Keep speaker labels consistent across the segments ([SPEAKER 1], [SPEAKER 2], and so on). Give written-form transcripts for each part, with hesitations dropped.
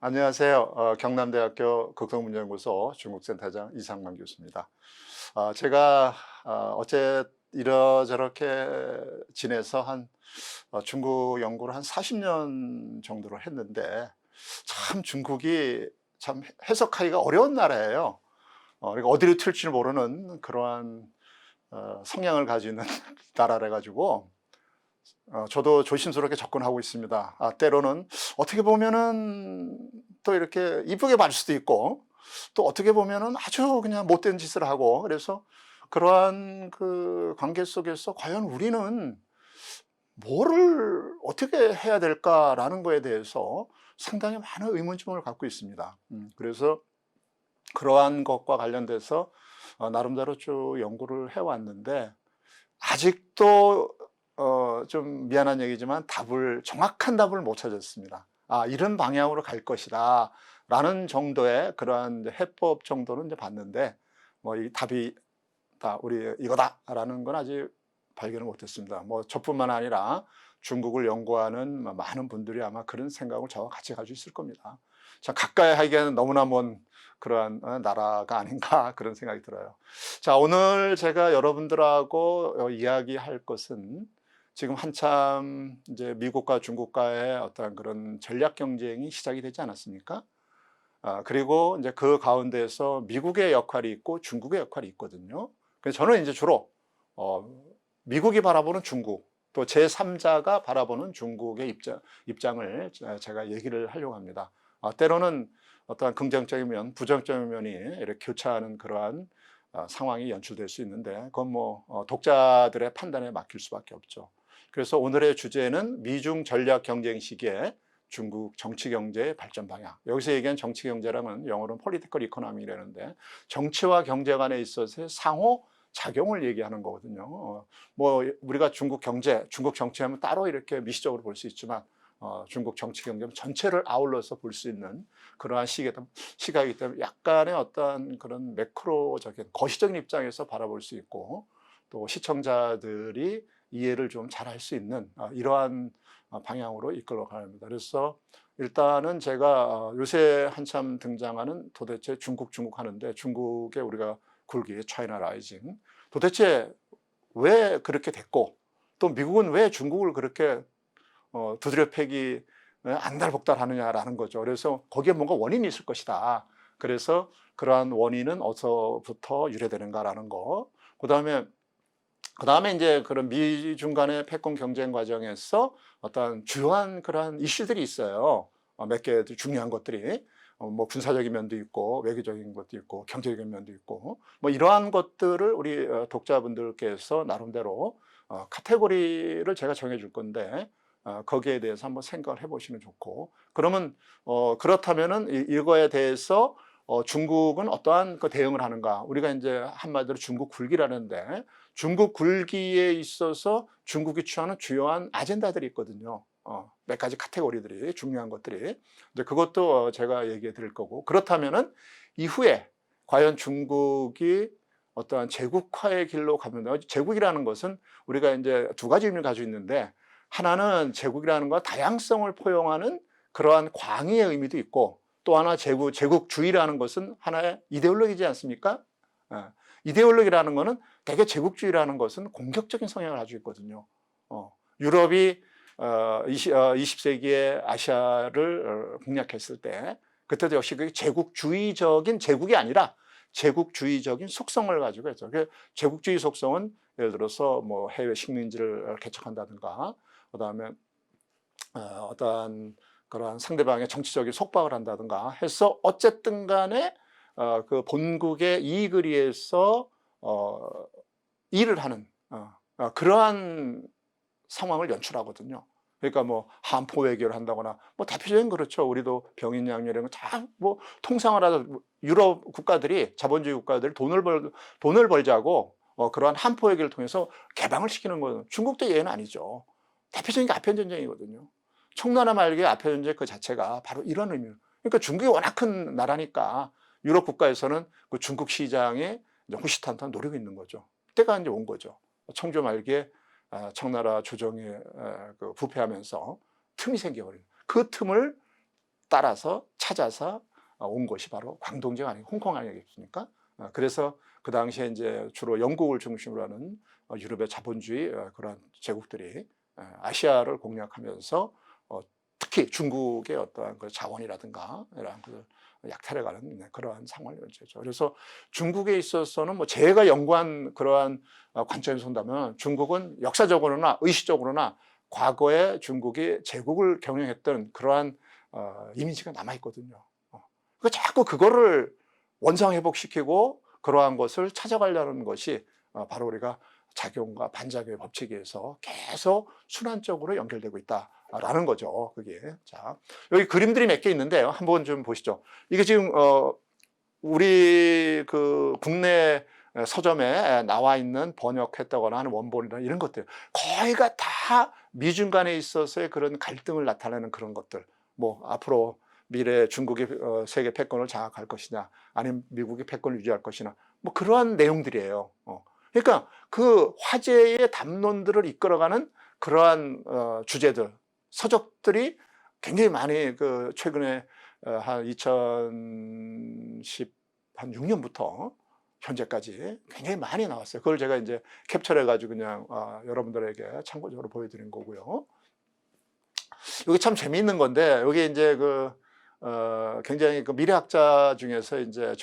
[SPEAKER 1] 안녕하세요. 경남대학교 극성문제연구소 중국센터장 이상만 교수입니다. 제가 어째 이러저렇게 지내서 중국 연구를 한 40년 정도를 했는데, 참 중국이 참 해석하기가 어려운 나라예요. 그러니까 어디로 튈지 모르는 그러한 성향을 가지고 있는 나라라 가지고 저도 조심스럽게 접근하고 있습니다. 때로는 어떻게 보면은 또 이렇게 이쁘게 말 수도 있고, 또 어떻게 보면은 아주 그냥 못된 짓을 하고, 그래서 그러한 그 관계 속에서 과연 우리는 뭐를 어떻게 해야 될까라는 거에 대해서 상당히 많은 의문점을 갖고 있습니다. 그래서 그러한 것과 관련돼서 나름대로 쭉 연구를 해왔는데, 아직도 좀 미안한 얘기지만 정확한 답을 못 찾았습니다. 이런 방향으로 갈 것이다 라는 정도의 그러한 이제 해법 정도는 이제 봤는데, 뭐 이 답이 다 우리 이거다라는 건 아직 발견을 못했습니다. 뭐 저뿐만 아니라 중국을 연구하는 많은 분들이 아마 그런 생각을 저와 같이 가지고 있을 겁니다. 참 가까이 하기에는 너무나 먼 그러한 나라가 아닌가 그런 생각이 들어요. 자, 오늘 제가 여러분들하고 이야기할 것은 지금 한참 이제 미국과 중국과의 어떤 그런 전략 경쟁이 시작이 되지 않았습니까? 그리고 이제 그 가운데에서 미국의 역할이 있고 중국의 역할이 있거든요. 그래서 저는 이제 주로 어, 미국이 바라보는 중국, 또 제3자가 바라보는 중국의 입장을 제가 얘기를 하려고 합니다. 때로는 어떠한 긍정적인 면, 부정적인 면이 이렇게 교차하는 그러한 상황이 연출될 수 있는데, 그건 뭐 독자들의 판단에 맡길 수밖에 없죠. 그래서 오늘의 주제는 미중 전략 경쟁 시기에 중국 정치 경제의 발전 방향. 여기서 얘기한 정치 경제라면 영어로는 political economy라는데, 정치와 경제 간에 있어서의 상호 작용을 얘기하는 거거든요. 뭐 우리가 중국 경제, 중국 정치하면 따로 이렇게 미시적으로 볼 수 있지만, 중국 정치 경제 전체를 아울러서 볼 수 있는 그러한 시각이기 때문에 약간의 어떤 그런 매크로적인 거시적인 입장에서 바라볼 수 있고, 또 시청자들이 이해를 좀 잘할 수 있는 이러한 방향으로 이끌어 가야 합니다. 그래서 일단은 제가 요새 한참 등장하는 도대체 중국 하는데, 중국의 우리가 굴기 차이나 라이징, 도대체 왜 그렇게 됐고, 또 미국은 왜 중국을 그렇게 두드려 패기 안달복달하느냐라는 거죠. 그래서 거기에 뭔가 원인이 있을 것이다. 그래서 그러한 원인은 어디서부터 유래되는가라는 거. 그다음에 이제 그런 미중 간의 패권 경쟁 과정에서 어떤 주요한 그러한 이슈들이 있어요. 몇 개 중요한 것들이. 뭐 군사적인 면도 있고, 외교적인 것도 있고, 경제적인 면도 있고, 뭐 이러한 것들을 우리 독자분들께서 나름대로 카테고리를 제가 정해줄 건데, 거기에 대해서 한번 생각을 해보시면 좋고, 그러면 그렇다면은 이거에 대해서 중국은 어떠한 그 대응을 하는가? 우리가 이제 한마디로 중국 굴기라는데, 중국 굴기에 있어서 중국이 취하는 주요한 아젠다들이 있거든요. 몇 가지 카테고리들이, 중요한 것들이. 이제 그것도 제가 얘기해 드릴 거고, 그렇다면은 이후에 과연 중국이 어떠한 제국화의 길로 가면, 제국이라는 것은 우리가 이제 두 가지 의미를 가지고 있는데, 하나는 제국이라는 건 다양성을 포용하는 그러한 광의의 의미도 있고, 또 하나 제국주의라는 것은 하나의 이데올로기지 않습니까? 이데올로기라는 것은 대개 제국주의라는 것은 공격적인 성향을 가지고 있거든요. 유럽이 20세기에 아시아를 공략했을 때, 그때도 역시 그 제국주의적인 제국이 아니라 제국주의적인 속성을 가지고 있죠. 제국주의 속성은 예를 들어서 뭐 해외 식민지를 개척한다든가, 그다음에 어떠한 그러한 상대방의 정치적인 속박을 한다든가 해서 어쨌든 간에 그 본국의 이익을 위해서 일을 하는 그러한 상황을 연출하거든요. 그러니까 뭐 한포 외교를 한다거나, 뭐 대표적인 그렇죠. 우리도 병인양요 이런 거다뭐 통상을 하다 유럽 국가들이, 자본주의 국가들이 돈을 벌자고 그러한 한포 외교를 통해서 개방을 시키는 거예요. 중국도 예는 아니죠. 대표적인 게 아편 전쟁이거든요. 청나라 말기의 아편 전쟁 그 자체가 바로 이런 의미예요. 그러니까 중국이 워낙 큰 나라니까 유럽 국가에서는 그 중국 시장에 호시탄탄 노리고 있는 거죠. 때가 이제 온 거죠. 청조 말기에 청나라 조정이 부패하면서 틈이 생겨버린, 그 틈을 따라서 찾아서 온 것이 바로 광동지역 아니고 홍콩 아니겠습니까? 그래서 그 당시에 이제 주로 영국을 중심으로 하는 유럽의 자본주의 그런 제국들이 아시아를 공략하면서 특히 중국의 어떠한 그 자원이라든가 이런 그 약탈해가는 그러한 상황을 연재죠. 그래서 중국에 있어서는 뭐 제가 연구한 그러한 관점에서 본다면 중국은 역사적으로나 의식적으로나 과거에 중국이 제국을 경영했던 그러한 이미지가 남아있거든요. 그러니까 자꾸 그거를 원상회복시키고 그러한 것을 찾아가려는 것이 바로 우리가 작용과 반작용의 법칙에서 계속 순환적으로 연결되고 있다라는 거죠. 그게. 자, 여기 그림들이 몇 개 있는데요. 한번 좀 보시죠. 이게 지금 우리 그 국내 서점에 나와 있는 번역했다거나 하는 원본이나 이런 것들 거의가 다 미중 간에 있어서의 그런 갈등을 나타내는 그런 것들. 뭐 앞으로 미래 중국이 세계 패권을 장악할 것이냐, 아니면 미국이 패권을 유지할 것이냐, 뭐 그러한 내용들이에요. 그러니까 그 화제의 담론들을 이끌어가는 그러한 주제들, 서적들이 굉장히 많이 그 최근에 한 2016년부터 현재까지 굉장히 많이 나왔어요. 그걸 제가 이제 캡처해가지고 그냥 여러분들에게 참고적으로 보여드린 거고요. 여기 참 재미있는 건데, 여기 이제 굉장히 그 미래학자 중에서 이제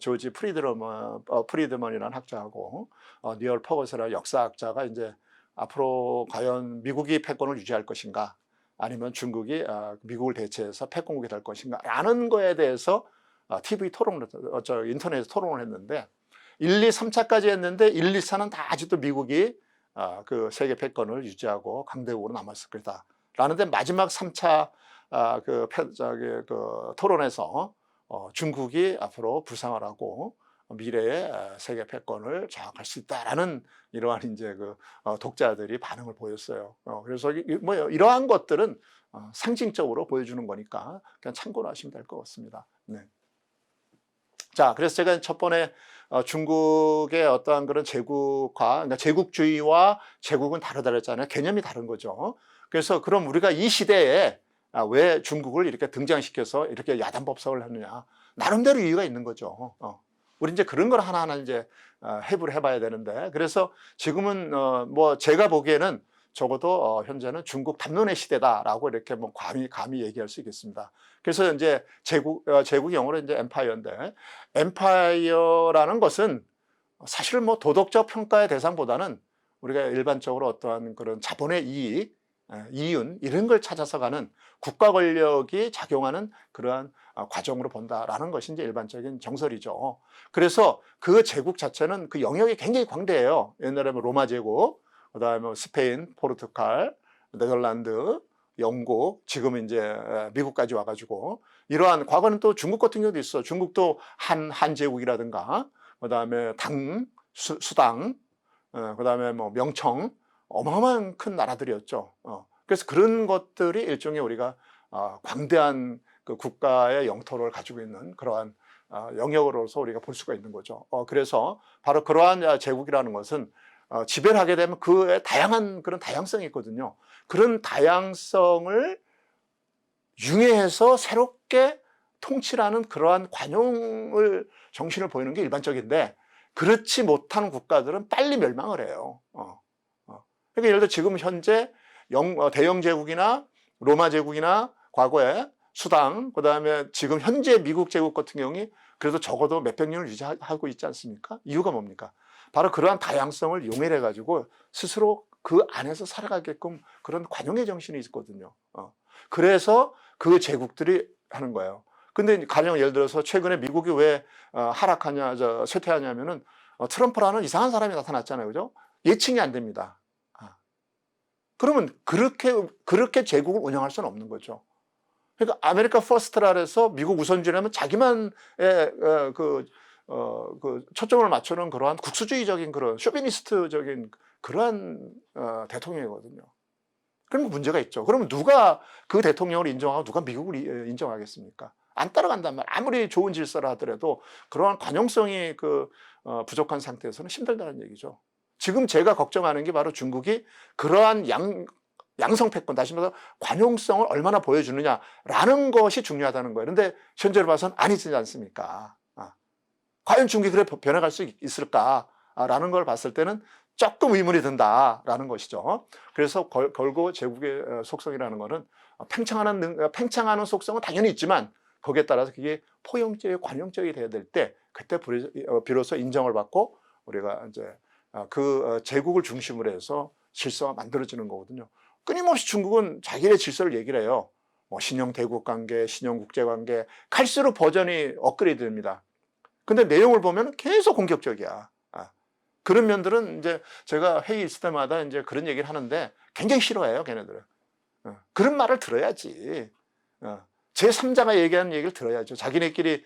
[SPEAKER 1] 조지 프리드먼이라는 학자하고 니얼 퍼거스라는 역사학자가 이제 앞으로 과연 미국이 패권을 유지할 것인가, 아니면 중국이 미국을 대체해서 패권국이 될 것인가 라는 거에 대해서 TV 토론을, 인터넷에서 토론을 했는데 1, 2, 3차까지 했는데 1, 2, 4는 다 아직도 미국이 그 세계 패권을 유지하고 강대국으로 남았을 거다 라는데, 마지막 3차 그 토론에서 중국이 앞으로 부상을 미래의 세계 패권을 장악할 수 있다라는 이러한 이제 그 독자들이 반응을 보였어요. 그래서 뭐 이러한 것들은 상징적으로 보여주는 거니까 그냥 참고로 하시면 될 것 같습니다. 네. 자, 그래서 제가 첫 번에 중국의 어떠한 그런 제국화, 그러니까 제국주의와 제국은 다르다 그랬잖아요. 개념이 다른 거죠. 그래서 그럼 우리가 이 시대에 왜 중국을 이렇게 등장시켜서 이렇게 야단법석을 하느냐, 나름대로 이유가 있는 거죠. 우리 이제 그런 걸 하나하나 이제 해부를 해봐야 되는데, 그래서 지금은 뭐 제가 보기에는 적어도 현재는 중국 담론의 시대다라고 이렇게 뭐 감히 얘기할 수 있겠습니다. 그래서 이제 제국 영어로 이제 엠파이어인데, 엠파이어라는 것은 사실 뭐 도덕적 평가의 대상보다는 우리가 일반적으로 어떠한 그런 자본의 이익, 이윤 이런 걸 찾아서 가는 국가 권력이 작용하는 그러한 과정으로 본다라는 것이 이제 일반적인 정설이죠. 그래서 그 제국 자체는 그 영역이 굉장히 광대해요. 옛날에 뭐 로마 제국, 그다음에 스페인, 포르투갈, 네덜란드, 영국, 지금 이제 미국까지 와가지고, 이러한 과거는 또 중국 같은 경우도 있어. 중국도 한 제국이라든가, 그다음에 수당, 그다음에 뭐 명청, 어마어마한 큰 나라들이었죠. 그래서 그런 것들이 일종의 우리가 광대한 그 국가의 영토를 가지고 있는 그러한 영역으로서 우리가 볼 수가 있는 거죠. 그래서 바로 그러한 제국이라는 것은 지배를 하게 되면 그의 다양한 그런 다양성이 있거든요. 그런 다양성을 융해해서 새롭게 통치라는 그러한 관용을 정신을 보이는 게 일반적인데, 그렇지 못한 국가들은 빨리 멸망을 해요. 그러니까 예를 들어 지금 현재 대영 제국이나 로마 제국이나 과거에 수당, 그다음에 지금 현재 미국 제국 같은 경우에 그래도 적어도 몇백 년을 유지하고 있지 않습니까? 이유가 뭡니까? 바로 그러한 다양성을 용해해 가지고 스스로 그 안에서 살아가게끔 그런 관용의 정신이 있거든요. 그래서 그 제국들이 하는 거예요. 근데 가령 예를 들어서 최근에 미국이 왜 쇠퇴하냐면은 트럼프라는 이상한 사람이 나타났잖아요. 그죠? 예측이 안 됩니다. 그러면 그렇게 제국을 운영할 수는 없는 거죠. 그러니까 아메리카 퍼스트라 해서 미국 우선주의라면 자기만의 초점을 맞추는 그러한 국수주의적인 그런 쇼비니스트적인 그러한 대통령이거든요. 그럼 문제가 있죠. 그러면 누가 그 대통령을 인정하고 누가 미국을 인정하겠습니까? 안 따라간단 말이에요. 아무리 좋은 질서를 하더라도 그러한 관용성이 부족한 상태에서는 힘들다는 얘기죠. 지금 제가 걱정하는 게 바로 중국이 그러한 양성패권, 다시 말해서 관용성을 얼마나 보여주느냐라는 것이 중요하다는 거예요. 그런데 현재로 봐서는 아니지 않습니까? 과연 중국이 그래 변해갈 수 있을까라는 걸 봤을 때는 조금 의문이 든다라는 것이죠. 그래서 결국 제국의 속성이라는 것은 팽창하는 속성은 당연히 있지만 거기에 따라서 그게 포용적이고 관용적이 돼야 될 때 그때 비로소 인정을 받고 우리가 이제 그 제국을 중심으로 해서 질서가 만들어지는 거거든요. 끊임없이 중국은 자기네 질서를 얘기를 해요. 뭐 신형 대국 관계, 신형 국제 관계, 갈수록 버전이 업그레이드 됩니다. 근데 내용을 보면 계속 공격적이야. 그런 면들은 이제 제가 회의 있을 때마다 이제 그런 얘기를 하는데 굉장히 싫어해요, 걔네들은. 그런 말을 들어야지. 제3자가 얘기하는 얘기를 들어야죠. 자기네끼리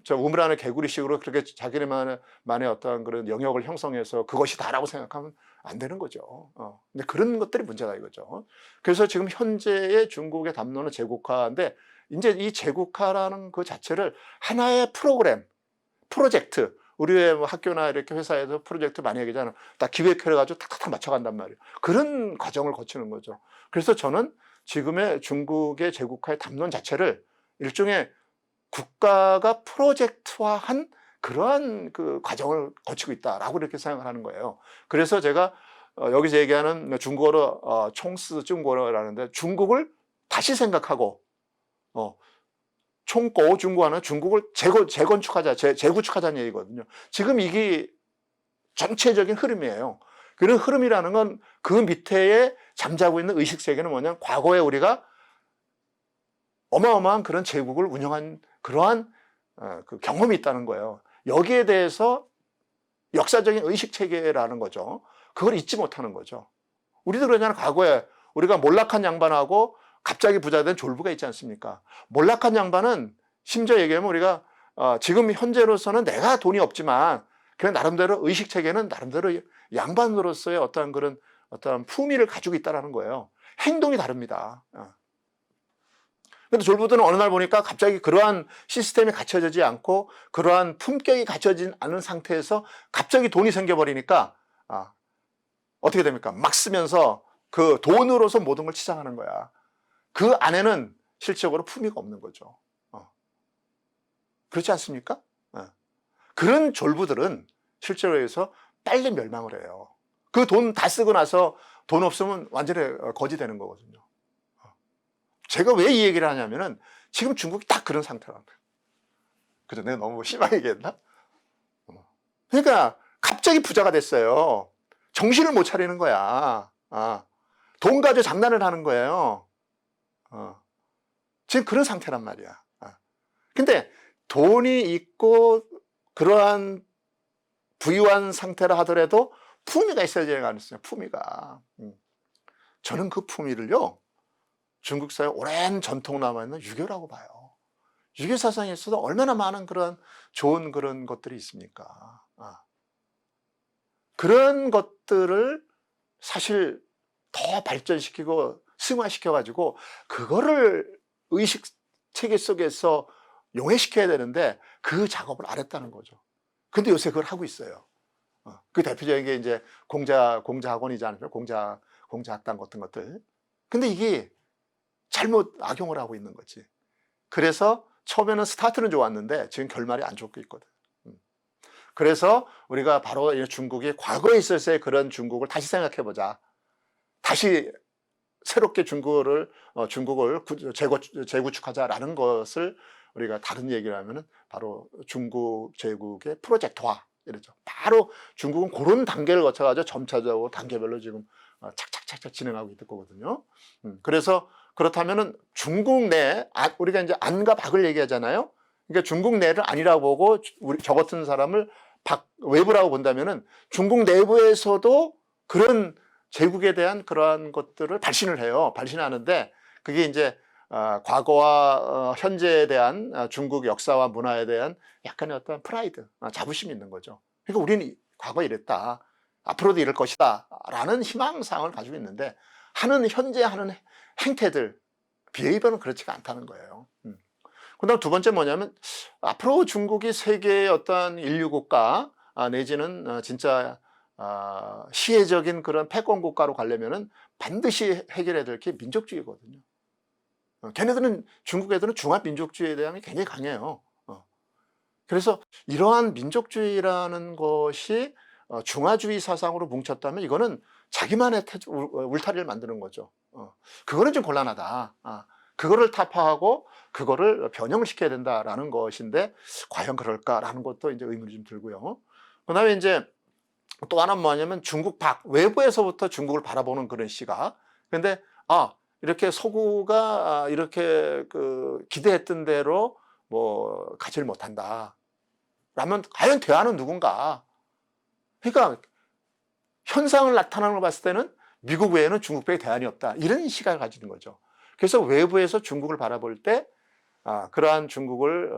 [SPEAKER 1] 저 우물 안에 개구리식으로 그렇게 자기네만의 어떤 그런 영역을 형성해서 그것이 다라고 생각하면 안 되는 거죠. 근데 그런 것들이 문제다 이거죠. 그래서 지금 현재의 중국의 담론은 제국화인데 이제 이 제국화라는 그 자체를 하나의 프로젝트, 우리의 뭐 학교나 이렇게 회사에서 프로젝트 많이 하잖아요. 다 기획해가지고 탁탁탁 맞춰간단 말이에요. 그런 과정을 거치는 거죠. 그래서 저는 지금의 중국의 제국화의 담론 자체를 일종의 국가가 프로젝트화한 그러한 그 과정을 거치고 있다라고 이렇게 생각을 하는 거예요. 그래서 제가 여기서 얘기하는 중국어로 총스 중국어라는데 중국을 다시 생각하고 총고 중국어는 중국을 재건축하자, 재구축하자는 얘기거든요. 지금 이게 전체적인 흐름이에요. 그런 흐름이라는 건 그 밑에 잠자고 있는 의식세계는 뭐냐면 과거에 우리가 어마어마한 그런 제국을 운영한 그러한 그 경험이 있다는 거예요. 여기에 대해서 역사적인 의식체계라는 거죠. 그걸 잊지 못하는 거죠. 우리도 그러잖아요. 과거에 우리가 몰락한 양반하고 갑자기 부자 된 졸부가 있지 않습니까? 몰락한 양반은 심지어 얘기하면 우리가 지금 현재로서는 내가 돈이 없지만 그냥 나름대로 의식체계는 나름대로 양반으로서의 어떠한 그런 어떠한 품위를 가지고 있다는 거예요. 행동이 다릅니다. 근데 졸부들은 어느 날 보니까 갑자기 그러한 시스템이 갖춰지지 않고 그러한 품격이 갖춰진 않은 상태에서 갑자기 돈이 생겨버리니까 어떻게 됩니까? 막 쓰면서 그 돈으로서 모든 걸 치장하는 거야. 그 안에는 실질적으로 품위가 없는 거죠. 그렇지 않습니까? 그런 졸부들은 실제로 해서 빨리 멸망을 해요. 그 돈 다 쓰고 나서 돈 없으면 완전히 거지 되는 거거든요. 제가 왜 이 얘기를 하냐면은 지금 중국이 딱 그런 상태란 말이에요. 그죠? 내가 너무 심하게 얘기했나? 그러니까 갑자기 부자가 됐어요. 정신을 못 차리는 거야. 돈 가지고 장난을 하는 거예요. 지금 그런 상태란 말이야. 근데 돈이 있고 그러한 부유한 상태라 하더라도 품위가 있어야 되는 거 아니겠어요? 품위가. 저는 그 품위를요, 중국 사회 오랜 전통 남아있는 유교라고 봐요. 유교 사상에 있어서 얼마나 많은 그런 좋은 그런 것들이 있습니까? 그런 것들을 사실 더 발전시키고 승화시켜가지고 그거를 의식 체계 속에서 용해시켜야 되는데 그 작업을 안 했다는 거죠. 근데 요새 그걸 하고 있어요. 그 대표적인 게 이제 공자 학원이지 않습니까? 공자 학당 같은 것들. 근데 이게 잘못 악용을 하고 있는 거지. 그래서 처음에는 스타트는 좋았는데 지금 결말이 안 좋고 있거든. 그래서 우리가 바로 중국이 과거에 있었을 그런 중국을 다시 생각해보자. 다시 새롭게 중국을 재구축하자라는 것을 우리가 다른 얘기를 하면은 바로 중국 제국의 프로젝트화 이러죠. 바로 중국은 그런 단계를 거쳐가지고 점차적으로 단계별로 지금 착착착착 진행하고 있을 거거든요. 그래서 그렇다면은 중국 내 우리가 이제 안과 박을 얘기하잖아요. 그러니까 중국 내를 아니라고 보고 저 같은 사람을 외부라고 본다면은 중국 내부에서도 그런 제국에 대한 그러한 것들을 발신을 해요. 발신하는데 그게 이제 과거와 현재에 대한 중국 역사와 문화에 대한 약간의 어떤 프라이드, 자부심이 있는 거죠. 그러니까 우리는 과거에 이랬다. 앞으로도 이럴 것이다. 라는 희망사항을 가지고 있는데 현재 하는 행태들, 비헤이버는 그렇지가 않다는 거예요. 그 다음 두 번째 뭐냐면 앞으로 중국이 세계의 어떤 인류 국가 내지는 진짜 시혜적인 그런 패권 국가로 가려면은 반드시 해결해야 될 게 민족주의거든요. 걔네들은 중국 애들은 중화 민족주의에 대한 게 굉장히 강해요. 그래서 이러한 민족주의라는 것이 중화주의 사상으로 뭉쳤다면 이거는 자기만의 울타리를 만드는 거죠. 그거는 좀 곤란하다. 그거를 타파하고 그거를 변형을 시켜야 된다라는 것인데 과연 그럴까라는 것도 이제 의문이 좀 들고요. 그다음에 이제 또 하나는 뭐냐면 중국 외부에서부터 중국을 바라보는 그런 시각. 근데 이렇게 서구가 이렇게 그 기대했던 대로 뭐 가지를 못한다. 라면 과연 대안은 누군가? 그러니까 현상을 나타나는 걸 봤을 때는 미국 외에는 중국밖에 대안이 없다. 이런 시각을 가지는 거죠. 그래서 외부에서 중국을 바라볼 때 그러한 중국을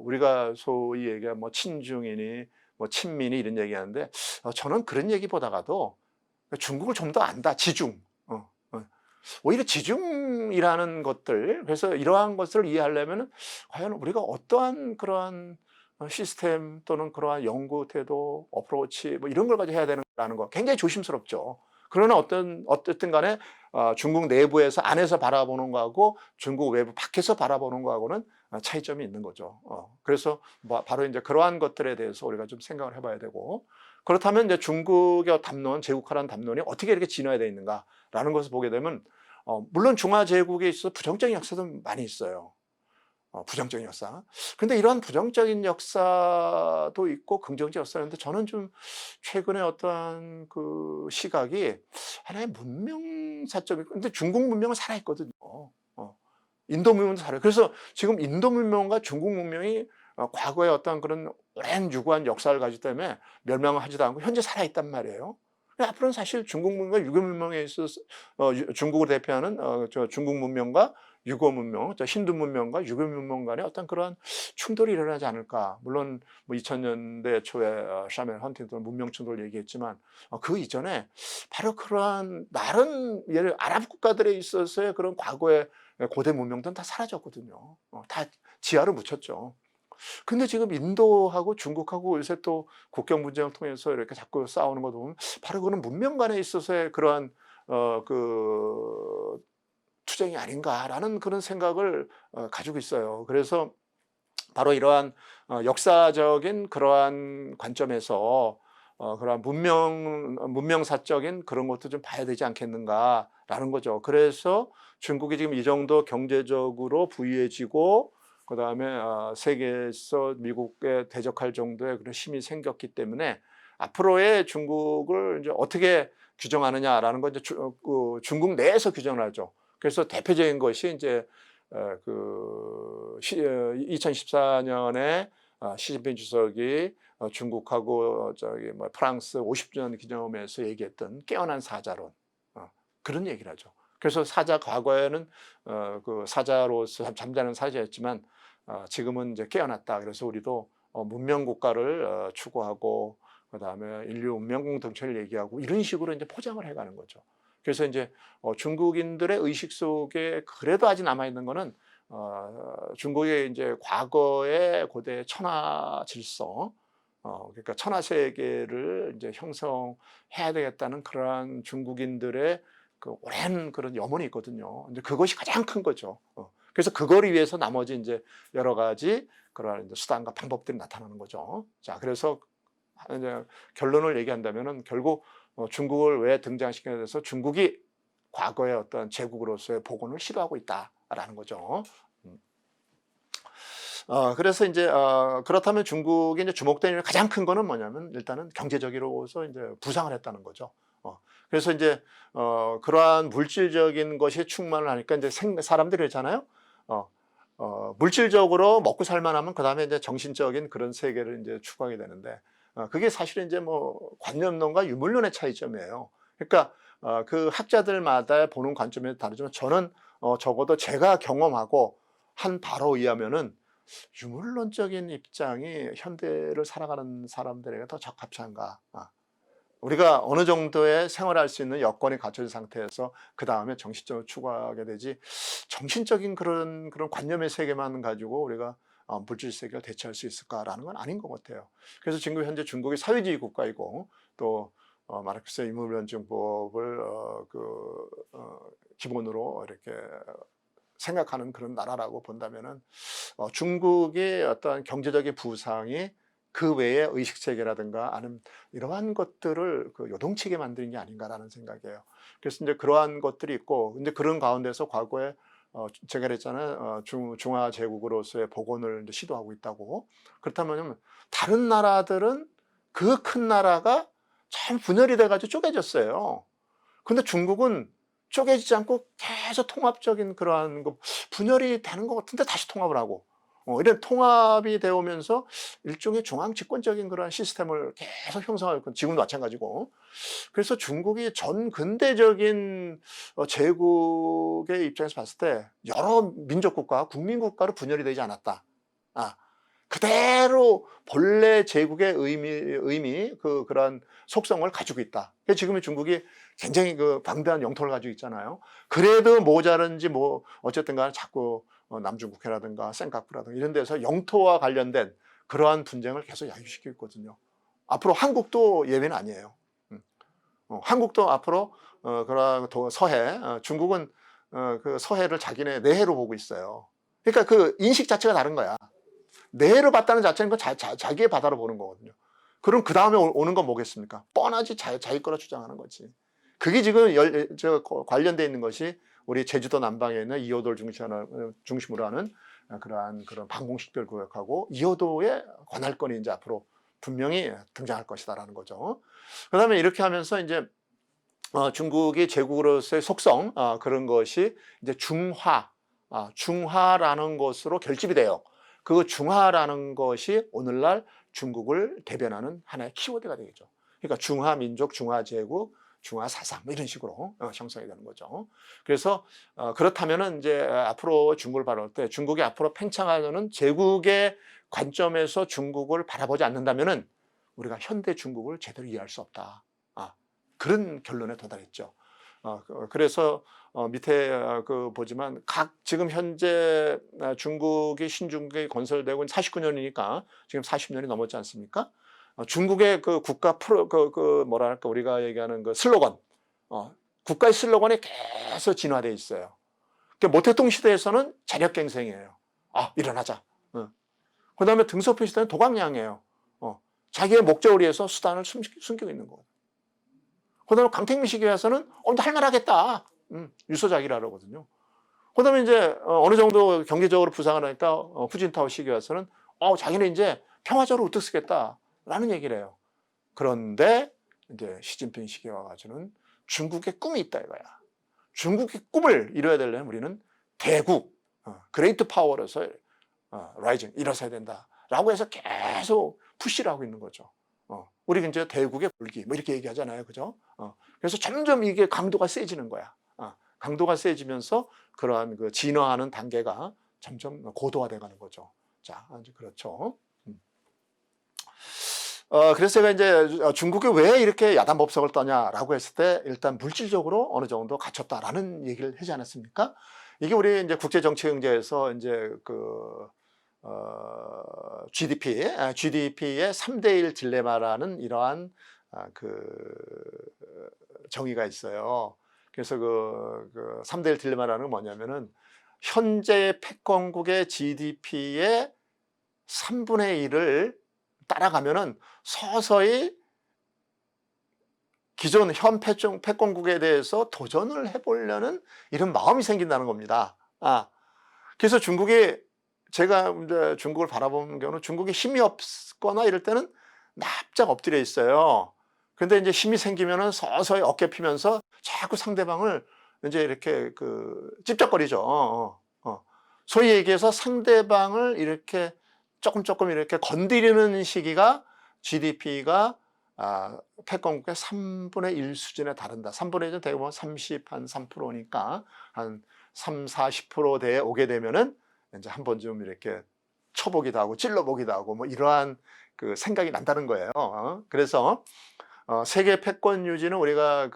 [SPEAKER 1] 우리가 소위 얘기하면 뭐 친중이니 뭐 친민이 이런 얘기하는데 저는 그런 얘기보다가도 중국을 좀 더 안다. 지중. 오히려 지중이라는 것들, 그래서 이러한 것을 이해하려면 과연 우리가 어떠한 그러한 시스템 또는 그러한 연구 태도, 어프로치 뭐 이런 걸 가지고 해야 되는가라는 거 굉장히 조심스럽죠. 그러나 어쨌든 간에 중국 내부에서 안에서 바라보는 거하고 중국 외부 밖에서 바라보는 거하고는 차이점이 있는 거죠. 그래서 바로 이제 그러한 것들에 대해서 우리가 좀 생각을 해봐야 되고, 그렇다면 이제 중국의 담론, 제국화라는 담론이 어떻게 이렇게 진화되어 있는가라는 것을 보게 되면 물론 중화제국에 있어서 부정적인 역사도 많이 있어요. 부정적인 역사. 근데 이러한 부정적인 역사도 있고 긍정적 역사인데 저는 좀 최근에 어떠한 그 시각이 하나의 문명사점이, 근데 중국 문명은 살아있거든요. 인도 문명도 살아요. 그래서 지금 인도 문명과 중국 문명이 과거에 어떤 그런 오랜 유구한 역사를 가지기 때문에 멸망하지도 않고 현재 살아있단 말이에요. 앞으로는 사실 중국 문명과 유교 문명에 있어서 중국을 대표하는 중국 문명과 유교 문명, 힌두 문명과 유교 문명 간의 어떤 그런 충돌이 일어나지 않을까. 물론 뭐 2000년대 초에 샤멜 헌팅턴 문명 충돌을 얘기했지만 그 이전에 바로 그러한 다른 예를 아랍 국가들에 있어서의 그런 과거의 고대 문명들은 다 사라졌거든요. 다 지하로 묻혔죠. 근데 지금 인도하고 중국하고 요새 또 국경 분쟁을 통해서 이렇게 자꾸 싸우는 거 보면 바로 그거는 문명 간에 있어서의 그러한 그 투쟁이 아닌가라는 그런 생각을 가지고 있어요. 그래서 바로 이러한 역사적인 그러한 관점에서 그러한 문명사적인 그런 것도 좀 봐야 되지 않겠는가라는 거죠. 그래서 중국이 지금 이 정도 경제적으로 부유해지고 그다음에 세계에서 미국에 대적할 정도의 그런 힘이 생겼기 때문에 앞으로의 중국을 이제 어떻게 규정하느냐라는 건 이제 중국 내에서 규정을 하죠. 그래서 대표적인 것이 이제 2014년에 시진핑 주석이 중국하고 프랑스 50주년 기념회에서 얘기했던 깨어난 사자론, 그런 얘기를 하죠. 그래서 사자, 과거에는 그 사자로서 잠자는 사자였지만 지금은 이제 깨어났다. 그래서 우리도 문명 국가를 추구하고 그다음에 인류 문명 공동체를 얘기하고 이런 식으로 이제 포장을 해가는 거죠. 그래서 이제 중국인들의 의식 속에 그래도 아직 남아 있는 거는 중국의 이제 과거의 고대 천하 질서, 그러니까 천하 세계를 이제 형성해야 되겠다는 그러한 중국인들의 그 오랜 그런 염원이 있거든요. 이제 그것이 가장 큰 거죠. 그래서 그거를 위해서 나머지 이제 여러 가지 그러한 수단과 방법들이 나타나는 거죠. 자, 그래서 이제 결론을 얘기한다면은 결국 중국을 왜 등장시키게 돼서 중국이 과거의 어떤 제국으로서의 복원을 시도하고 있다라는 거죠. 그래서 이제 그렇다면 중국이 이제 주목되는 가장 큰 거는 뭐냐면 일단은 경제적으로서 이제 부상을 했다는 거죠. 그래서 이제 그러한 물질적인 것이 충만을 하니까 이제 사람들이 그렇잖아요. 물질적으로 먹고 살만하면 그 다음에 이제 정신적인 그런 세계를 이제 추구하게 되는데 그게 사실은 이제 뭐 관념론과 유물론의 차이점이에요. 그러니까 그 학자들마다 보는 관점이 다르지만 저는 적어도 제가 경험하고 한 바로 의하면은 유물론적인 입장이 현대를 살아가는 사람들에게 더 적합치 않은가. 우리가 어느 정도의 생활할 수 있는 여건이 갖춰진 상태에서 그 다음에 정신적으로 추구하게 되지, 정신적인 그런 관념의 세계만 가지고 우리가 물질 세계를 대체할 수 있을까라는 건 아닌 것 같아요. 그래서 지금 현재 중국이 사회주의 국가이고 또 마르크스 인문론증법을 기본으로 이렇게 생각하는 그런 나라라고 본다면은 중국의 어떤 경제적인 부상이 그 외의 의식 체계라든가 아니면 이러한 것들을 요동치게 만드는 게 아닌가라는 생각이에요. 그래서 이제 그러한 것들이 있고, 근데 그런 가운데서 과거에 제가 그랬잖아요. 중화 제국으로서의 복원을 이제 시도하고 있다고. 그렇다면 다른 나라들은 그 큰 나라가 참 분열이 돼가지고 쪼개졌어요. 근데 중국은 쪼개지지 않고 계속 통합적인 그러한 분열이 되는 것 같은데 다시 통합을 하고, 이런 통합이 되어 오면서 일종의 중앙 집권적인 그런 시스템을 계속 형성하고 있고, 지금도 마찬가지고. 그래서 중국이 전 근대적인 제국의 입장에서 봤을 때 여러 민족국가, 국민국가로 분열이 되지 않았다. 그대로 본래 제국의 그런 속성을 가지고 있다. 지금의 중국이 굉장히 방대한 영토를 가지고 있잖아요. 그래도 모자른지 어쨌든 간에 자꾸 남중국해라든가 센카쿠라든가 이런 데서 영토와 관련된 그러한 분쟁을 계속 야기시키고 있거든요. 앞으로 한국도 예외는 아니에요. 한국도 앞으로 그런 서해, 중국은 그 서해를 자기네 내해로 보고 있어요. 그러니까 그 인식 자체가 다른 거야. 내해로 봤다는 자체는 그 자기의 바다로 보는 거거든요. 그럼 그 다음에 오는 건 뭐겠습니까? 뻔하지 자기 거라 주장하는 거지. 그게 지금 관련되어 있는 것이 우리 제주도 남방에 있는 이호도를 중심으로 하는 그런 방공식별 구역하고 이호도의 관할권이 이제 앞으로 분명히 등장할 것이다라는 거죠. 그 다음에 이렇게 하면서 이제 중국이 제국으로서의 속성, 그런 것이 이제 중화라는 것으로 결집이 돼요. 그 중화라는 것이 오늘날 중국을 대변하는 하나의 키워드가 되겠죠. 그러니까 중화민족, 중화제국, 중화사상 이런 식으로 형성이 되는 거죠. 그래서 그렇다면은 이제 앞으로 중국을 바라볼 때 중국이 앞으로 팽창하려는 제국의 관점에서 중국을 바라보지 않는다면은 우리가 현대 중국을 제대로 이해할 수 없다. 그런 결론에 도달했죠. 그래서 밑에 보지만 지금 현재 중국이 신중국이 건설되고 49년이니까 지금 40년이 넘었지 않습니까? 중국의 그 국가 뭐랄까 우리가 얘기하는 그 슬로건, 국가의 슬로건이 계속 진화돼 있어요. 모태동 시대에서는 자력갱생이에요. 일어나자. 그다음에 등소표 시대는 도강량이에요. 자기의 목적을 위해서 수단을 숨기고 있는 거예요. 그다음에 강택민 시기에서는 할만하겠다. 유소작이라 그러거든요. 그다음에 이제 어느 정도 경제적으로 부상을 하니까 후진타오 시기에서는 자기는 이제 평화적으로 우뚝 서겠다라는 얘기를 해요. 그런데 이제 시진핑 시기에 와가지고는 중국의 꿈이 있다 이거야. 중국의 꿈을 이뤄야 되려면 우리는 대국, 그레이트 파워로서 라이징 일어서야 된다라고 해서 계속 푸시를 하고 있는 거죠. 우리 이제 대국의 불기 이렇게 얘기하잖아요, 그죠? 그래서 점점 이게 강도가 세지는 거야. 강도가 세지면서 그러한 진화하는 단계가 점점 고도화돼가는 거죠. 자, 이제 그렇죠. 그래서 제가 이제 중국이 왜 이렇게 야단법석을 떠냐라고 했을 때 일단 물질적으로 어느 정도 갖췄다라는 얘기를 하지 않았습니까? 이게 우리 이제 국제정치경제에서 이제 GDP의 3대1 딜레마라는 이러한 정의가 있어요. 그래서 3대1 딜레마라는 건 뭐냐면은 현재 패권국의 GDP의 3분의 1을 따라가면은 서서히 기존 현 패권국에 대해서 도전을 해보려는 이런 마음이 생긴다는 겁니다. 그래서 제가 이제 중국을 바라보는 경우는 중국이 힘이 없거나 이럴 때는 납작 엎드려 있어요. 근데 이제 힘이 생기면은 서서히 어깨 피면서 자꾸 상대방을 이제 이렇게 찝쩍거리죠. 소위 얘기해서 상대방을 이렇게 조금 이렇게 건드리는 시기가 GDP가 패권국의 3분의 1 수준에 다른다. 3분의 1은 대부분 3%니까 한 3, 40%대에 오게 되면은 이제 한 번 좀 이렇게 쳐보기도 하고 찔러보기도 하고 이러한 생각이 난다는 거예요. 그래서 세계 패권 유지는 우리가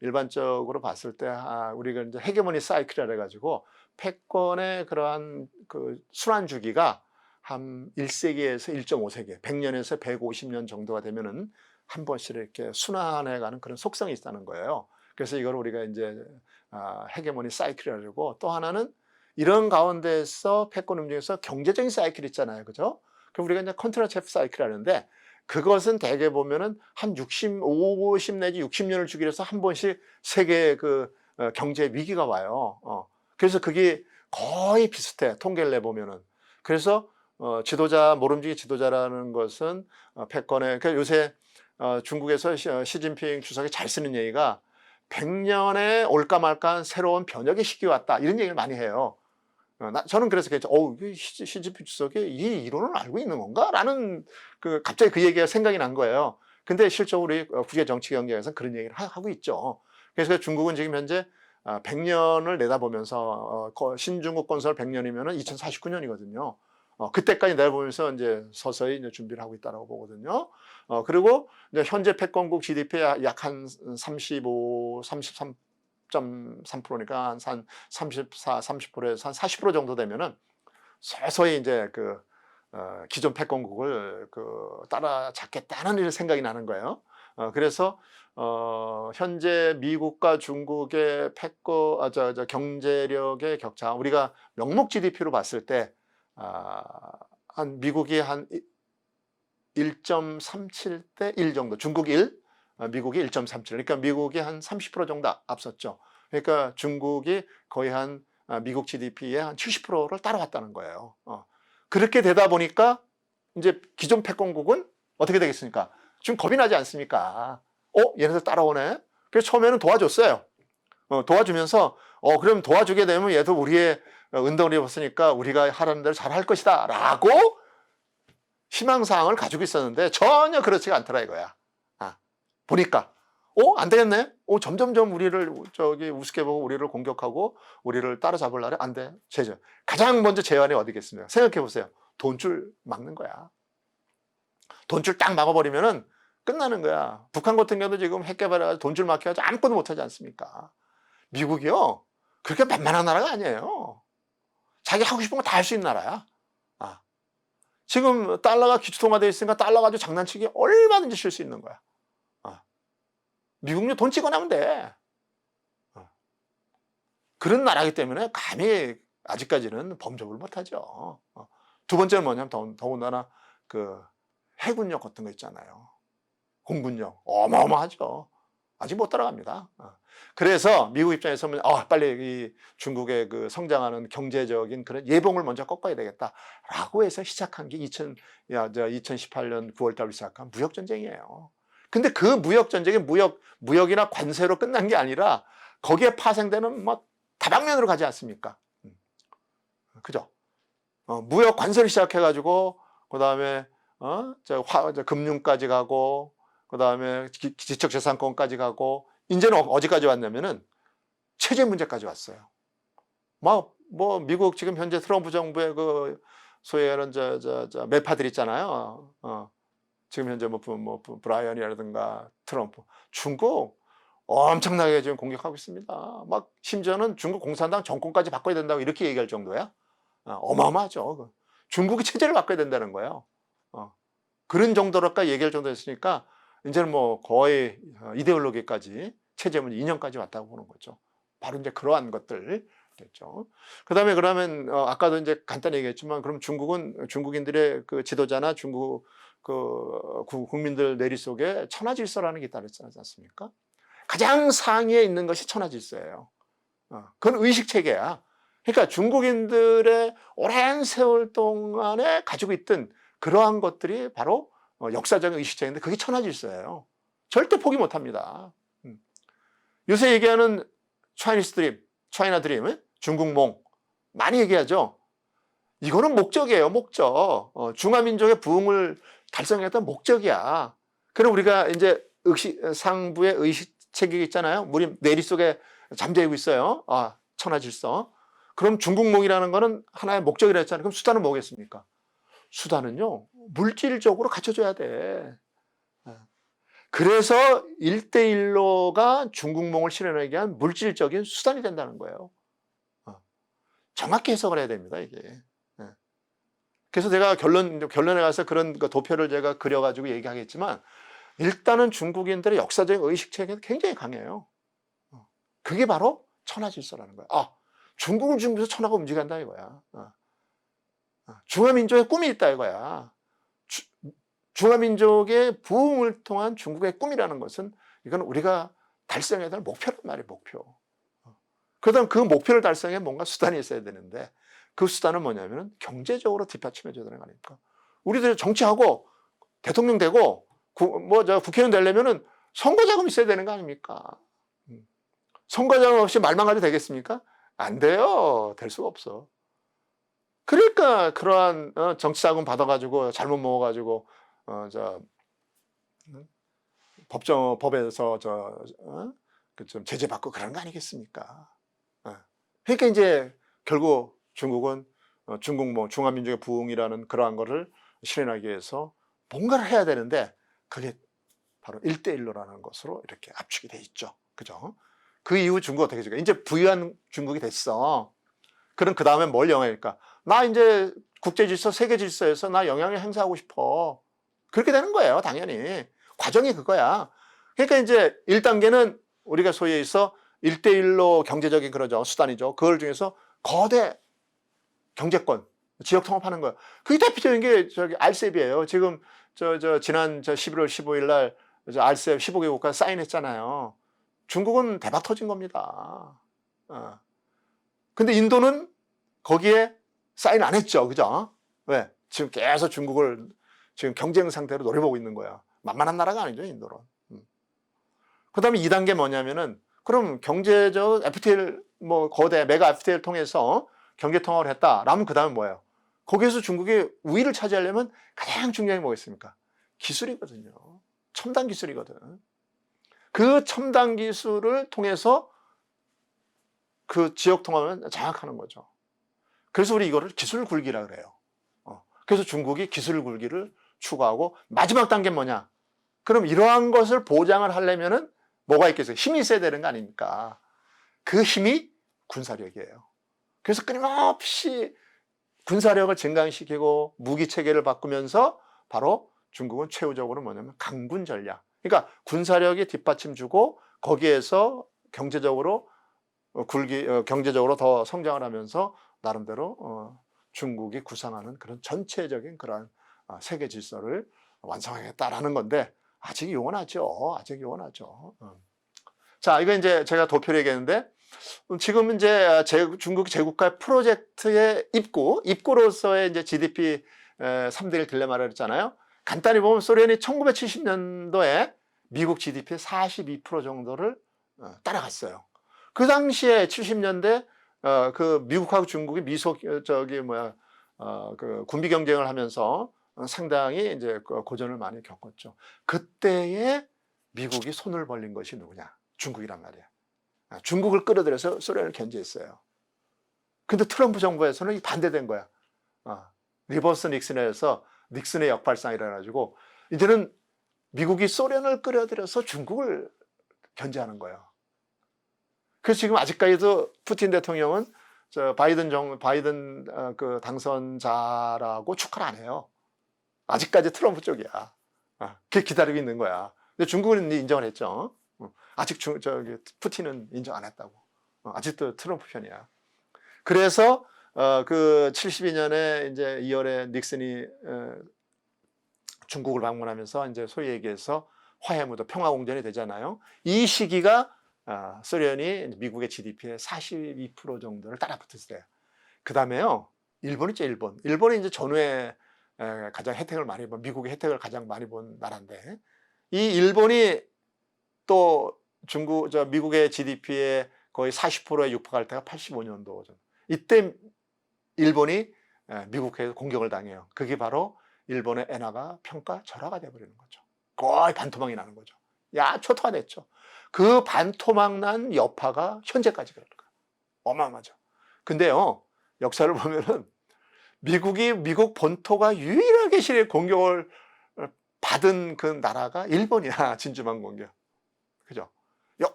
[SPEAKER 1] 일반적으로 봤을 때 우리가 이제 헤게모니 사이클이라 해가지고 패권의 그러한 순환 주기가 한 1세기에서 1.5세기, 100년에서 150년 정도가 되면은 한 번씩 이렇게 순환해가는 그런 속성이 있다는 거예요. 그래서 이걸 우리가 이제 헤게모니 사이클이라고, 또 하나는 이런 가운데서 패권 움직여서 경제적인 사이클 있잖아요, 그죠? 그럼 우리가 이제 컨트라체프 사이클하는데, 그것은 대개 보면은 한 50 내지 60년을 주기로 해서 한 번씩 세계 그 경제 위기가 와요. 그래서 그게 거의 비슷해, 통계를 내보면은. 그래서 지도자, 모름지기 지도자라는 것은 패권에, 그러니까 요새 중국에서 시진핑 주석이 잘 쓰는 얘기가 100년에 올까 말까 새로운 변혁의 시기 왔다, 이런 얘기를 많이 해요. 저는 그래서 시진핑 주석이 이 이론을 알고 있는 건가? 라는 갑자기 그 얘기가 생각이 난 거예요. 근데 실제로 우리 국제 정치 경제에서는 그런 얘기를 하고 있죠. 그래서 중국은 지금 현재 100년을 내다보면서 신중국 건설 100년이면은 2049년이거든요. 그때까지 내다보면서 이제 서서히 이제 준비를 하고 있다고 보거든요. 그리고 이제 현재 패권국 GDP의 약 한 33.3%니까 한 34, 30%에서 한 40% 정도 되면은 서서히 이제 기존 패권국을 따라잡겠다는 이런 생각이 나는 거예요. 그래서 현재 미국과 중국의 경제력의 격차, 우리가 명목 GDP로 봤을 때 한 미국이 한 1.37대 1 정도, 중국이 1, 미국이 1.37. 그러니까 미국이 한 30% 정도 앞섰죠. 그러니까 중국이 거의 한 미국 GDP의 한 70%를 따라왔다는 거예요. 그렇게 되다 보니까 이제 기존 패권국은 어떻게 되겠습니까? 지금 겁이 나지 않습니까? 얘네들 따라오네. 그래서 처음에는 도와줬어요. 도와주면서 그럼 도와주게 되면 얘도 우리의 은덕을 입었으니까 우리가 하라는 대로 잘할 것이다 라고 희망사항을 가지고 있었는데 전혀 그렇지가 않더라 이거야. 보니까 안 되겠네. 점점점 우리를 우습게 보고 우리를 공격하고 우리를 따라잡으려래. 안 돼. 가장 먼저 제안이 어디겠습니까? 생각해 보세요. 돈줄 막는 거야. 돈줄 딱 막아버리면은 끝나는 거야. 북한 같은 경우도 지금 핵 개발해가지고 돈줄 막혀가지고 아무것도 못하지 않습니까? 미국이요, 그렇게 만만한 나라가 아니에요. 자기 하고 싶은 거 다 할 수 있는 나라야. 지금 달러가 기초통화되어 있으니까 달러 가지고 장난치기 얼마든지 쉴 수 있는 거야. 미국요, 돈 찍어내면 돼. 그런 나라이기 때문에 감히 아직까지는 범접을 못하죠. 두 번째는 뭐냐면 더군다나 해군력 같은 거 있잖아요. 공군력 어마어마하죠. 아직 못 따라갑니다. 그래서 미국 입장에서 빨리 이 중국의 성장하는 경제적인 그런 예봉을 먼저 꺾어야 되겠다라고 해서 시작한 게 2018년 9월 달로 시작한 무역전쟁이에요. 근데 그 무역전쟁이 무역이나 관세로 끝난 게 아니라 거기에 파생되는 다방면으로 가지 않습니까? 그죠? 무역 관세를 시작해가지고 그다음에 금융까지 가고, 그다음에 지적재산권까지 가고, 이제는 어디까지 왔냐면은 체제 문제까지 왔어요. 미국 지금 현재 트럼프 정부의 소위 하는 매파들 있잖아요. 지금 현재 브라이언이라든가 트럼프, 중국 엄청나게 지금 공격하고 있습니다. 심지어는 중국 공산당 정권까지 바꿔야 된다고 이렇게 얘기할 정도야. 어마어마하죠. 중국이 체제를 바꿔야 된다는 거예요. 그런 정도로까지 얘기할 정도였으니까 이제는 거의 이데올로기까지, 체제 문제 이념까지 왔다고 보는 거죠. 바로 이제 그러한 것들 됐죠. 그다음에 그러면 아까도 이제 간단히 얘기했지만, 그럼 중국인들의 지도자나 중국 국민들 내리 속에 천하질서라는 게 있다고 했지 않습니까? 가장 상위에 있는 것이 천하질서예요. 그건 의식 체계야. 그러니까 중국인들의 오랜 세월 동안에 가지고 있던 그러한 것들이 바로 역사적인 의식체인데, 그게 천하질서예요. 절대 포기 못합니다. 요새 얘기하는 차이나 드림, 중국몽 많이 얘기하죠. 이거는 목적이에요, 목적. 중화민족의 부흥을 달성했던 목적이야. 그럼 우리가 이제 상부의 의식체계 있잖아요. 우리 내리 속에 잠재우고 있어요. 천하질서. 그럼 중국몽이라는 거는 하나의 목적이라 했잖아요. 그럼 수단은 뭐겠습니까? 수단은요, 물질적으로 갖춰줘야 돼. 그래서 1대1로가 중국몽을 실현하기 위한 물질적인 수단이 된다는 거예요. 정확히 해석을 해야 됩니다, 이게. 그래서 제가 결론에 가서 그런 그 도표를 제가 그려가지고 얘기하겠지만, 일단은 중국인들의 역사적인 의식체계가 굉장히 강해요. 그게 바로 천하질서라는 거야. 아, 중국은 중국에서 천하가 움직인다 이거야. 중화민족의 꿈이 있다 이거야. 중화민족의 부흥을 통한 중국의 꿈이라는 것은 이건 우리가 달성해야 될 목표란 말이에요. 목표. 그다음 그 목표를 달성해 뭔가 수단이 있어야 되는데, 그 수단은 뭐냐면 경제적으로 뒷받침해 줘야 되는 거 아닙니까? 우리들 정치하고 대통령 되고 국회의원 되려면은 선거 자금 있어야 되는 거 아닙니까? 선거 자금 없이 말만 가도 되겠습니까? 안 돼요. 될 수가 없어. 그러니까 그러한 정치 자금 받아가지고 잘못 먹어가지고 법에서 좀 제재받고 그런 거 아니겠습니까? 그러니까 이제 결국 중국은 중화민족의 부흥이라는 그러한 거를 실현하기 위해서 뭔가를 해야 되는데, 그게 바로 1대1로라는 것으로 이렇게 압축이 돼 있죠. 그죠? 그 이후 중국 어떻게 해줄까? 이제 부유한 중국이 됐어. 그럼 그 다음에 뭘 영향할까? 나 이제 국제 질서, 세계 질서에서 나 영향을 행사하고 싶어. 그렇게 되는 거예요, 당연히. 과정이 그거야. 그러니까 이제 1단계는 우리가 소위 해서 1대1로 경제적인 그러죠. 수단이죠. 그걸 중에서 거대 경제권, 지역 통합하는 거예요. 그게 대표적인 게 RCEP이에요. 지금 지난 11월 15일 날 RCEP 15개 국가 사인했잖아요. 중국은 대박 터진 겁니다. 근데 인도는 거기에 사인 안 했죠. 그죠? 왜? 지금 계속 중국을 지금 경쟁 상태로 노려보고 있는 거야. 만만한 나라가 아니죠, 인도는. 그 다음에 2단계 뭐냐면은, 그럼 경제적 FTA를, 거대 메가 FTA를 통해서 경제 통합을 했다. 라면 그 다음에 뭐예요? 거기에서 중국이 우위를 차지하려면 가장 중요한 게 뭐겠습니까? 기술이거든요. 첨단 기술이거든. 그 첨단 기술을 통해서 그 지역 통합을 장악하는 거죠. 그래서 우리 이거를 기술 굴기라 그래요. 그래서 중국이 기술 굴기를 추구하고, 마지막 단계는 뭐냐? 그럼 이러한 것을 보장을 하려면은 뭐가 있겠어요? 힘이 있어야 되는 거 아닙니까? 그 힘이 군사력이에요. 그래서 끊임없이 군사력을 증강시키고 무기 체계를 바꾸면서 바로 중국은 최후적으로 뭐냐면 강군 전략. 그러니까 군사력이 뒷받침 주고 거기에서 경제적으로 경제적으로 더 성장을 하면서 나름대로 중국이 구상하는 그런 전체적인 그런 세계 질서를 완성하겠다라는 건데, 아직 요원하죠. 아직 요원하죠. 자, 이거 이제 제가 도표를 얘기했는데, 지금 이제 중국 제국화 프로젝트의 입구로서의 이제 GDP 3대1 딜레마를 했잖아요. 간단히 보면 소련이 1970년도에 미국 GDP의 42% 정도를 따라갔어요. 그 당시에 70년대 그 미국하고 중국이 그 군비 경쟁을 하면서 상당히 이제 고전을 많이 겪었죠. 그때에 미국이 손을 벌린 것이 누구냐? 중국이란 말이야. 중국을 끌어들여서 소련을 견제했어요. 근데 트럼프 정부에서는 반대된 거야. 리버스 닉슨에서 닉슨의 역발상이라 가지고 이제는 미국이 소련을 끌어들여서 중국을 견제하는 거예요. 그래서 지금 아직까지도 푸틴 대통령은 바이든 그 당선자라고 축하를 안 해요. 아직까지 트럼프 쪽이야. 그게 기다리고 있는 거야. 근데 중국은 인정을 했죠. 아직 푸틴은 인정 안 했다고. 아직도 트럼프 편이야. 그래서 그 72년에 이제 2월에 닉슨이 중국을 방문하면서 이제 소위 얘기해서 화해무도 평화공전이 되잖아요. 이 시기가 소련이 미국의 GDP의 42% 정도를 따라붙었을 때요. 그 다음에요, 일본이죠, 일본. 일본이 이제 전후에 가장 혜택을 많이 본, 미국의 혜택을 가장 많이 본 나라인데, 이 일본이 또 미국의 GDP의 거의 40%에 육박할 때가 85년도. 이때 일본이 미국에 공격을 당해요. 그게 바로 일본의 엔화가 평가 절하가 돼버리는 거죠. 거의 반토막이 나는 거죠. 초토화 됐죠. 그 반토막 난 여파가 현재까지 그럴 거예요. 어마어마하죠. 근데요, 역사를 보면은 미국 본토가 유일하게 실의 공격을 받은 그 나라가 일본이야. 진주만 공격. 그죠?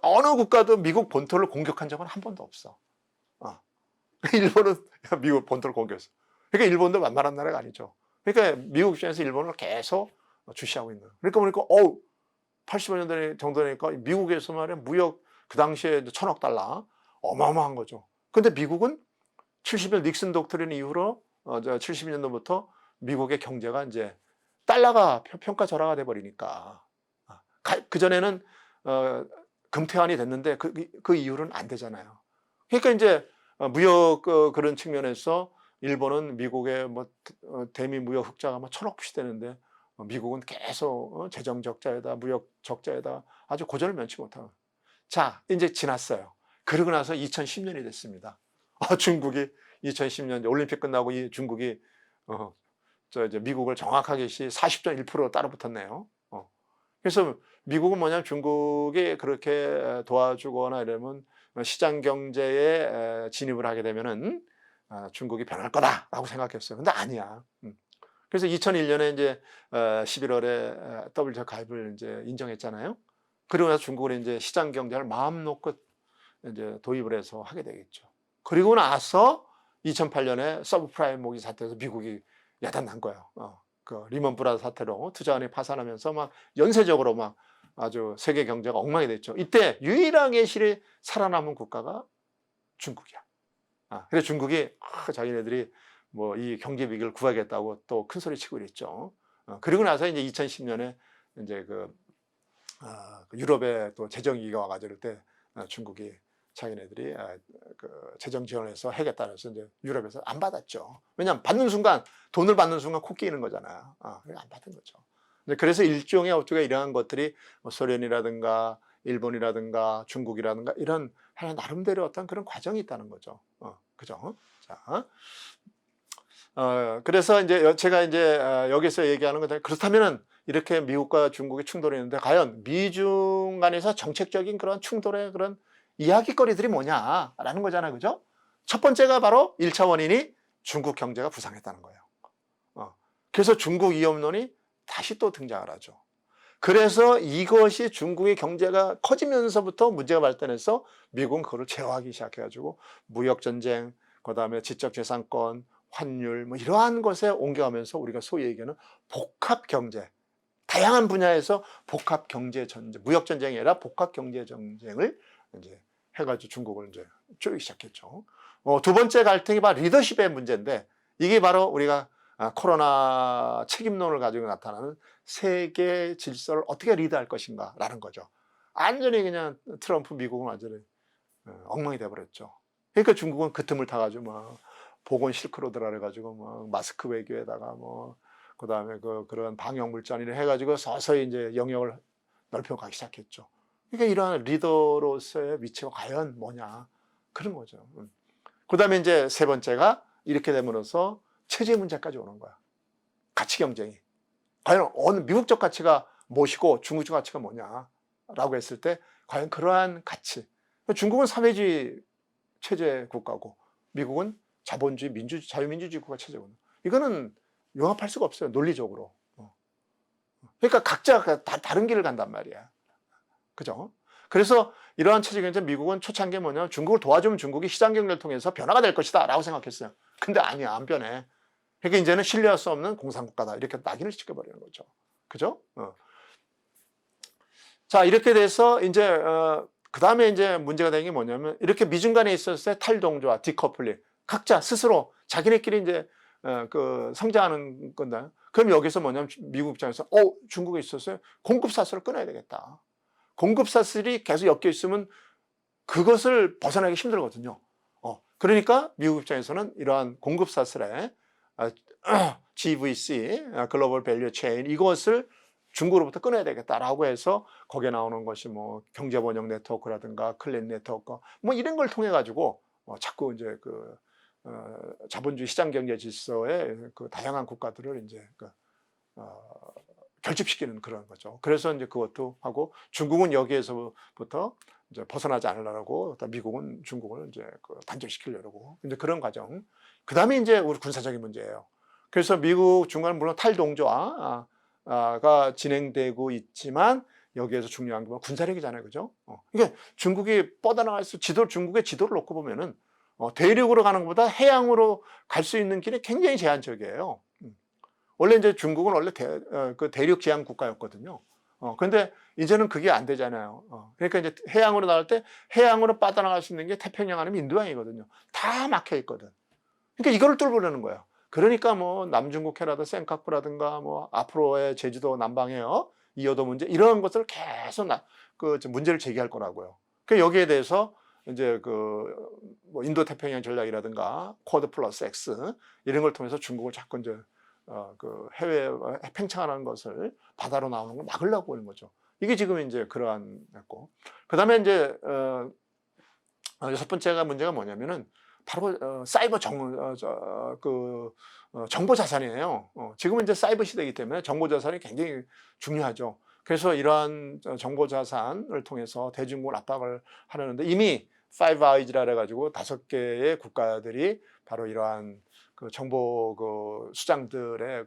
[SPEAKER 1] 어느 국가도 미국 본토를 공격한 적은 한 번도 없어. 일본은 미국 본토를 공격했어.
[SPEAKER 2] 그러니까 일본도 만만한 나라가 아니죠. 그러니까 미국 입장에서 일본을 계속 주시하고 있는. 그러니까 보니까 85년 정도 되니까 미국에서 말이야 무역 그 당시에 1,000억 달러 어마어마한 거죠. 근데 미국은 70년 닉슨 독트린 이후로 72년도부터 미국의 경제가 이제 달러가 평가절하가 돼 버리니까 그 전에는 금태환이 됐는데 그 이후로는 안 되잖아요. 그러니까 이제 무역 그런 측면에서 일본은 미국의 뭐 대미 무역 흑자가 막 1,000억 씩 되는데 미국은 계속 재정 적자에다 무역 적자에다 아주 고전을 면치 못하고. 자, 이제 지났어요. 그러고 나서 2010년이 됐습니다. 중국이 2010년 올림픽 끝나고 이 중국이 이제 미국을 정확하게 40.1% 따라붙었네요. 그래서 미국은 뭐냐면 중국이 그렇게 도와주거나 이러면 시장 경제에 진입을 하게 되면은 중국이 변할 거다라고 생각했어요. 근데 아니야. 그래서 2001년에 이제 11월에 WTO 가입을 이제 인정했잖아요. 그러고 나서 중국은 이제 시장 경제를 마음 놓고 이제 도입을 해서 하게 되겠죠. 그리고 나서 2008년에 서브프라임 모기 사태에서 미국이 야단 난 거예요. 그 리먼 브라더 사태로 투자은이 파산하면서 막 연쇄적으로 막 아주 세계 경제가 엉망이 됐죠. 이때 유일하게 실이 살아남은 국가가 중국이야. 그래서 중국이 자기네들이 뭐 이 경제 위기를 구하겠다고 또 큰 소리 치고 그랬죠. 그리고 나서 이제 2010년에 이제 그 유럽에 또 재정 위기가 와가지고 때 중국이 자기네들이 그 재정 지원해서 해겠다고 해서 이제 유럽에서 안 받았죠. 왜냐하면 받는 순간 돈을 받는 순간 코 끼는 거잖아요. 그래서 안 받은 거죠. 그래서 일종의 어쩌게 이러한 것들이 뭐 소련이라든가 일본이라든가 중국이라든가 이런 하나 나름대로 어떤 그런 과정이 있다는 거죠. 그죠? 자, 그래서 이제 제가 이제 여기서 얘기하는 건 그렇다면은 이렇게 미국과 중국이 충돌이 있는데 과연 미중 간에서 정책적인 그런 충돌의 그런 이야기거리들이 뭐냐라는 거잖아요. 그죠? 첫 번째가 바로 1차 원인이 중국 경제가 부상했다는 거예요. 그래서 중국 위협론이 다시 또 등장을 하죠. 그래서 이것이 중국의 경제가 커지면서부터 문제가 발생해서 미국은 그걸 제어하기 시작해가지고 무역전쟁, 그 다음에 지적재산권, 환율 뭐 이러한 것에 옮겨가면서 우리가 소위 얘기하는 복합경제, 다양한 분야에서 복합경제 전쟁, 무역전쟁이 아니라 복합경제 전쟁을 이제 해가지고 중국을 이제 쪼이기 시작했죠. 두 번째 갈등이 바로 리더십의 문제인데 이게 바로 우리가 코로나 책임론을 가지고 나타나는 세계 질서를 어떻게 리드할 것인가라는 거죠. 완전히 그냥 트럼프 미국은 완전히 엉망이 돼버렸죠. 그러니까 중국은 그 틈을 타가지고 막 보건 실크로드라 그래가지고 뭐 마스크 외교에다가 뭐 그다음에 그런 방역 물자를 해가지고 서서히 이제 영역을 넓혀가기 시작했죠. 그러니까 이러한 리더로서의 위치가 과연 뭐냐 그런 거죠. 그다음에 이제 세 번째가 이렇게 됨으로써 체제 문제까지 오는 거야. 가치 경쟁이 과연 어느 미국적 가치가 무엇이고 중국적 가치가 뭐냐라고 했을 때 과연 그러한 가치. 중국은 사회주의 체제 국가고 미국은 자본주의, 민주주의, 자유민주주의 국가 체제거든요. 이거는 용합할 수가 없어요. 논리적으로. 그러니까 각자 다른 길을 간단 말이야. 그죠? 그래서 이러한 체제 경제 미국은 초창기에 뭐냐면 중국을 도와주면 중국이 시장 경제를 통해서 변화가 될 것이다 라고 생각했어요. 근데 아니야, 안 변해. 그러니까 이제는 신뢰할 수 없는 공산국가다. 이렇게 낙인을 찍어버리는 거죠. 그죠? 자, 이렇게 돼서 이제, 그 다음에 이제 문제가 되는 게 뭐냐면 이렇게 미중 간에 있었을 때 탈동조와 디커플링. 각자 스스로 자기네끼리 이제, 성장하는 건데. 그럼 여기서 뭐냐면 미국 입장에서, 중국에 있었어요. 공급사슬을 끊어야 되겠다. 공급사슬이 계속 엮여 있으면 그것을 벗어나기 힘들거든요. 그러니까 미국 입장에서는 이러한 공급사슬에 GVC, 글로벌 밸류 체인 이것을 중국으로부터 끊어야 되겠다라고 해서 거기에 나오는 것이 뭐 경제번영 네트워크라든가 클린 네트워크 뭐 이런 걸 통해 가지고 자꾸 이제 자본주의 시장 경제 질서의 그 다양한 국가들을 이제 결집시키는 그런 거죠. 그래서 이제 그것도 하고 중국은 여기에서부터 이제 벗어나지 않으려고 미국은 중국을 이제 단절시키려고 이제 그런 과정. 그 다음에 이제 우리 군사적인 문제예요. 그래서 미국 중간은 물론 탈동조화가 진행되고 있지만 여기에서 중요한 건 군사력이잖아요, 그죠? 그러니까 중국이 뻗어나갈 수 중국의 지도를 놓고 보면은 대륙으로 가는 것보다 해양으로 갈 수 있는 길이 굉장히 제한적이에요. 원래 이제 중국은 원래 그 대륙 지향 국가였거든요. 근데 이제는 그게 안 되잖아요. 그러니까 이제 해양으로 나갈 때 해양으로 빠져나갈 수 있는 게 태평양 아니면 인도양이거든요. 다 막혀 있거든. 그러니까 이거를 뚫으려는 거예요. 그러니까 뭐 남중국해라든 센카쿠라든가 뭐 앞으로의 제주도 남방해요, 이어도 문제 이런 것들을 계속 문제를 제기할 거라고요. 그 여기에 대해서 이제 뭐 인도 태평양 전략이라든가 쿼드 플러스 X 이런 걸 통해서 중국을 자꾸 이제 그 해외 팽창하는 것을 바다로 나오는 걸 막으려고 하는 거죠. 이게 지금 이제 그러한 했고, 그다음에 이제 여섯 번째가 문제가 뭐냐면은 바로 사이버 정보 자산이에요. 지금은 이제 사이버 시대이기 때문에 정보 자산이 굉장히 중요하죠. 그래서 이러한 정보 자산을 통해서 대중국을 압박을 하려는데 이미 Five Eyes라 해가지고 5개의 국가들이 바로 이러한 정보 수장들의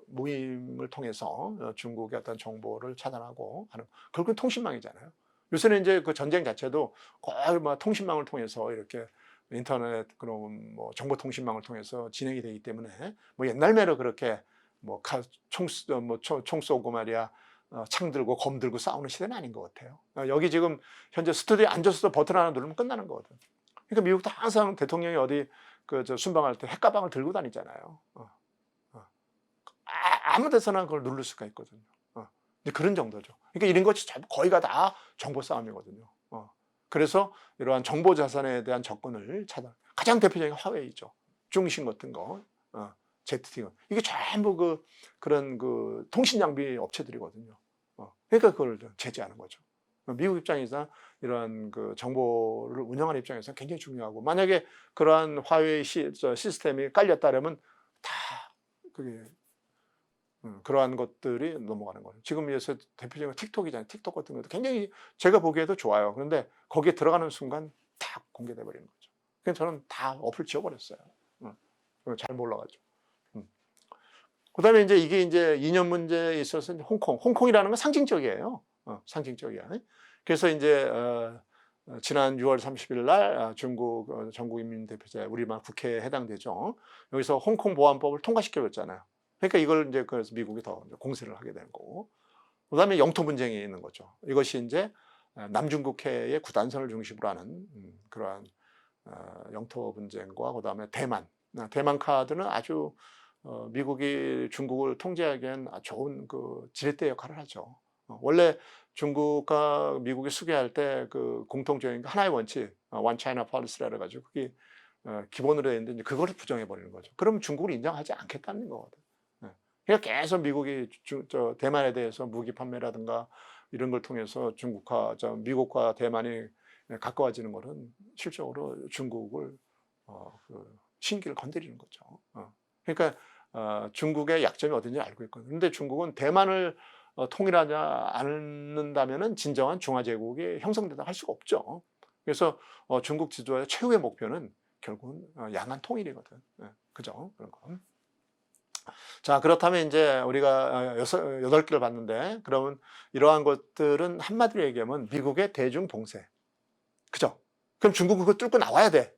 [SPEAKER 2] 모임을 통해서 중국의 어떤 정보를 차단하고 하는, 결국은 통신망이잖아요. 요새는 이제 그 전쟁 자체도 거의 뭐 통신망을 통해서 이렇게 인터넷 그런 뭐 정보통신망을 통해서 진행이 되기 때문에 뭐 옛날매로 그렇게 뭐 총 쏘고 말이야 창 들고 검 들고 싸우는 시대는 아닌 것 같아요. 여기 지금 현재 스튜디오에 앉아서 버튼 하나 누르면 끝나는 거거든. 그러니까 미국도 항상 대통령이 어디 순방할 때 핵가방을 들고 다니잖아요. 아무 데서나 그걸 누를 수가 있거든요. 그런 정도죠. 그러니까 이런 것이 거의가 다 정보 싸움이거든요. 그래서 이러한 정보 자산에 대한 접근을 차단. 가장 대표적인 화웨이죠. 중신 같은 거, ZT. 이게 전부 그런 통신 장비 업체들이거든요. 그러니까 그걸 제재하는 거죠. 미국 입장에서 이러한 정보를 운영하는 입장에서 굉장히 중요하고, 만약에 그러한 화웨이 시스템이 깔렸다면 다 그게 그러한 것들이 넘어가는 거예요. 지금 여기서 대표적인 틱톡이잖아요. 틱톡 같은 것도 굉장히 제가 보기에도 좋아요. 그런데 거기에 들어가는 순간 다 공개돼 버리는 거죠. 그래서 저는 다 어플 지워버렸어요. 잘 몰라가지고. 그다음에 이제 이게 이제 이념 문제에 있어서 홍콩이라는 건 상징적이에요. 상징적이야. 그래서 이제 지난 6월 30일 날 중국 전국인민대표자 우리말 국회에 해당되죠. 여기서 홍콩 보안법을 통과시켜줬잖아요. 그러니까 이걸 이제 그래서 미국이 더 공세를 하게 되는 거고, 그다음에 영토 분쟁이 있는 거죠. 이것이 이제 남중국해의 구단선을 중심으로 하는 그러한 영토 분쟁과 그다음에 대만 카드는 아주 미국이 중국을 통제하기엔 좋은 지렛대 역할을 하죠. 원래 중국과 미국이 수교할 때 공통적인 하나의 원칙, One China Policy라 그래가지고 그게 기본으로 되어 있는데 그거를 부정해 버리는 거죠. 그럼 중국을 인정하지 않겠다는 거거든. 그러니까 계속 미국이 대만에 대해서 무기 판매라든가 이런 걸 통해서 미국과 대만이 가까워지는 것은 실적으로 중국을 신기를 건드리는 거죠. 그러니까 중국의 약점이 어딘지 알고 있거든요. 그런데 중국은 대만을 통일하지 않는다면 진정한 중화제국이 형성된다 할 수가 없죠. 그래서 중국 지도자의 최후의 목표는 결국은 양안 통일이거든. 그죠? 그런 거. 자, 그렇다면 이제 우리가 8개를 봤는데, 그러면 이러한 것들은 한마디로 얘기하면 미국의 대중 봉쇄. 그죠? 그럼 중국은 그거 뚫고 나와야 돼.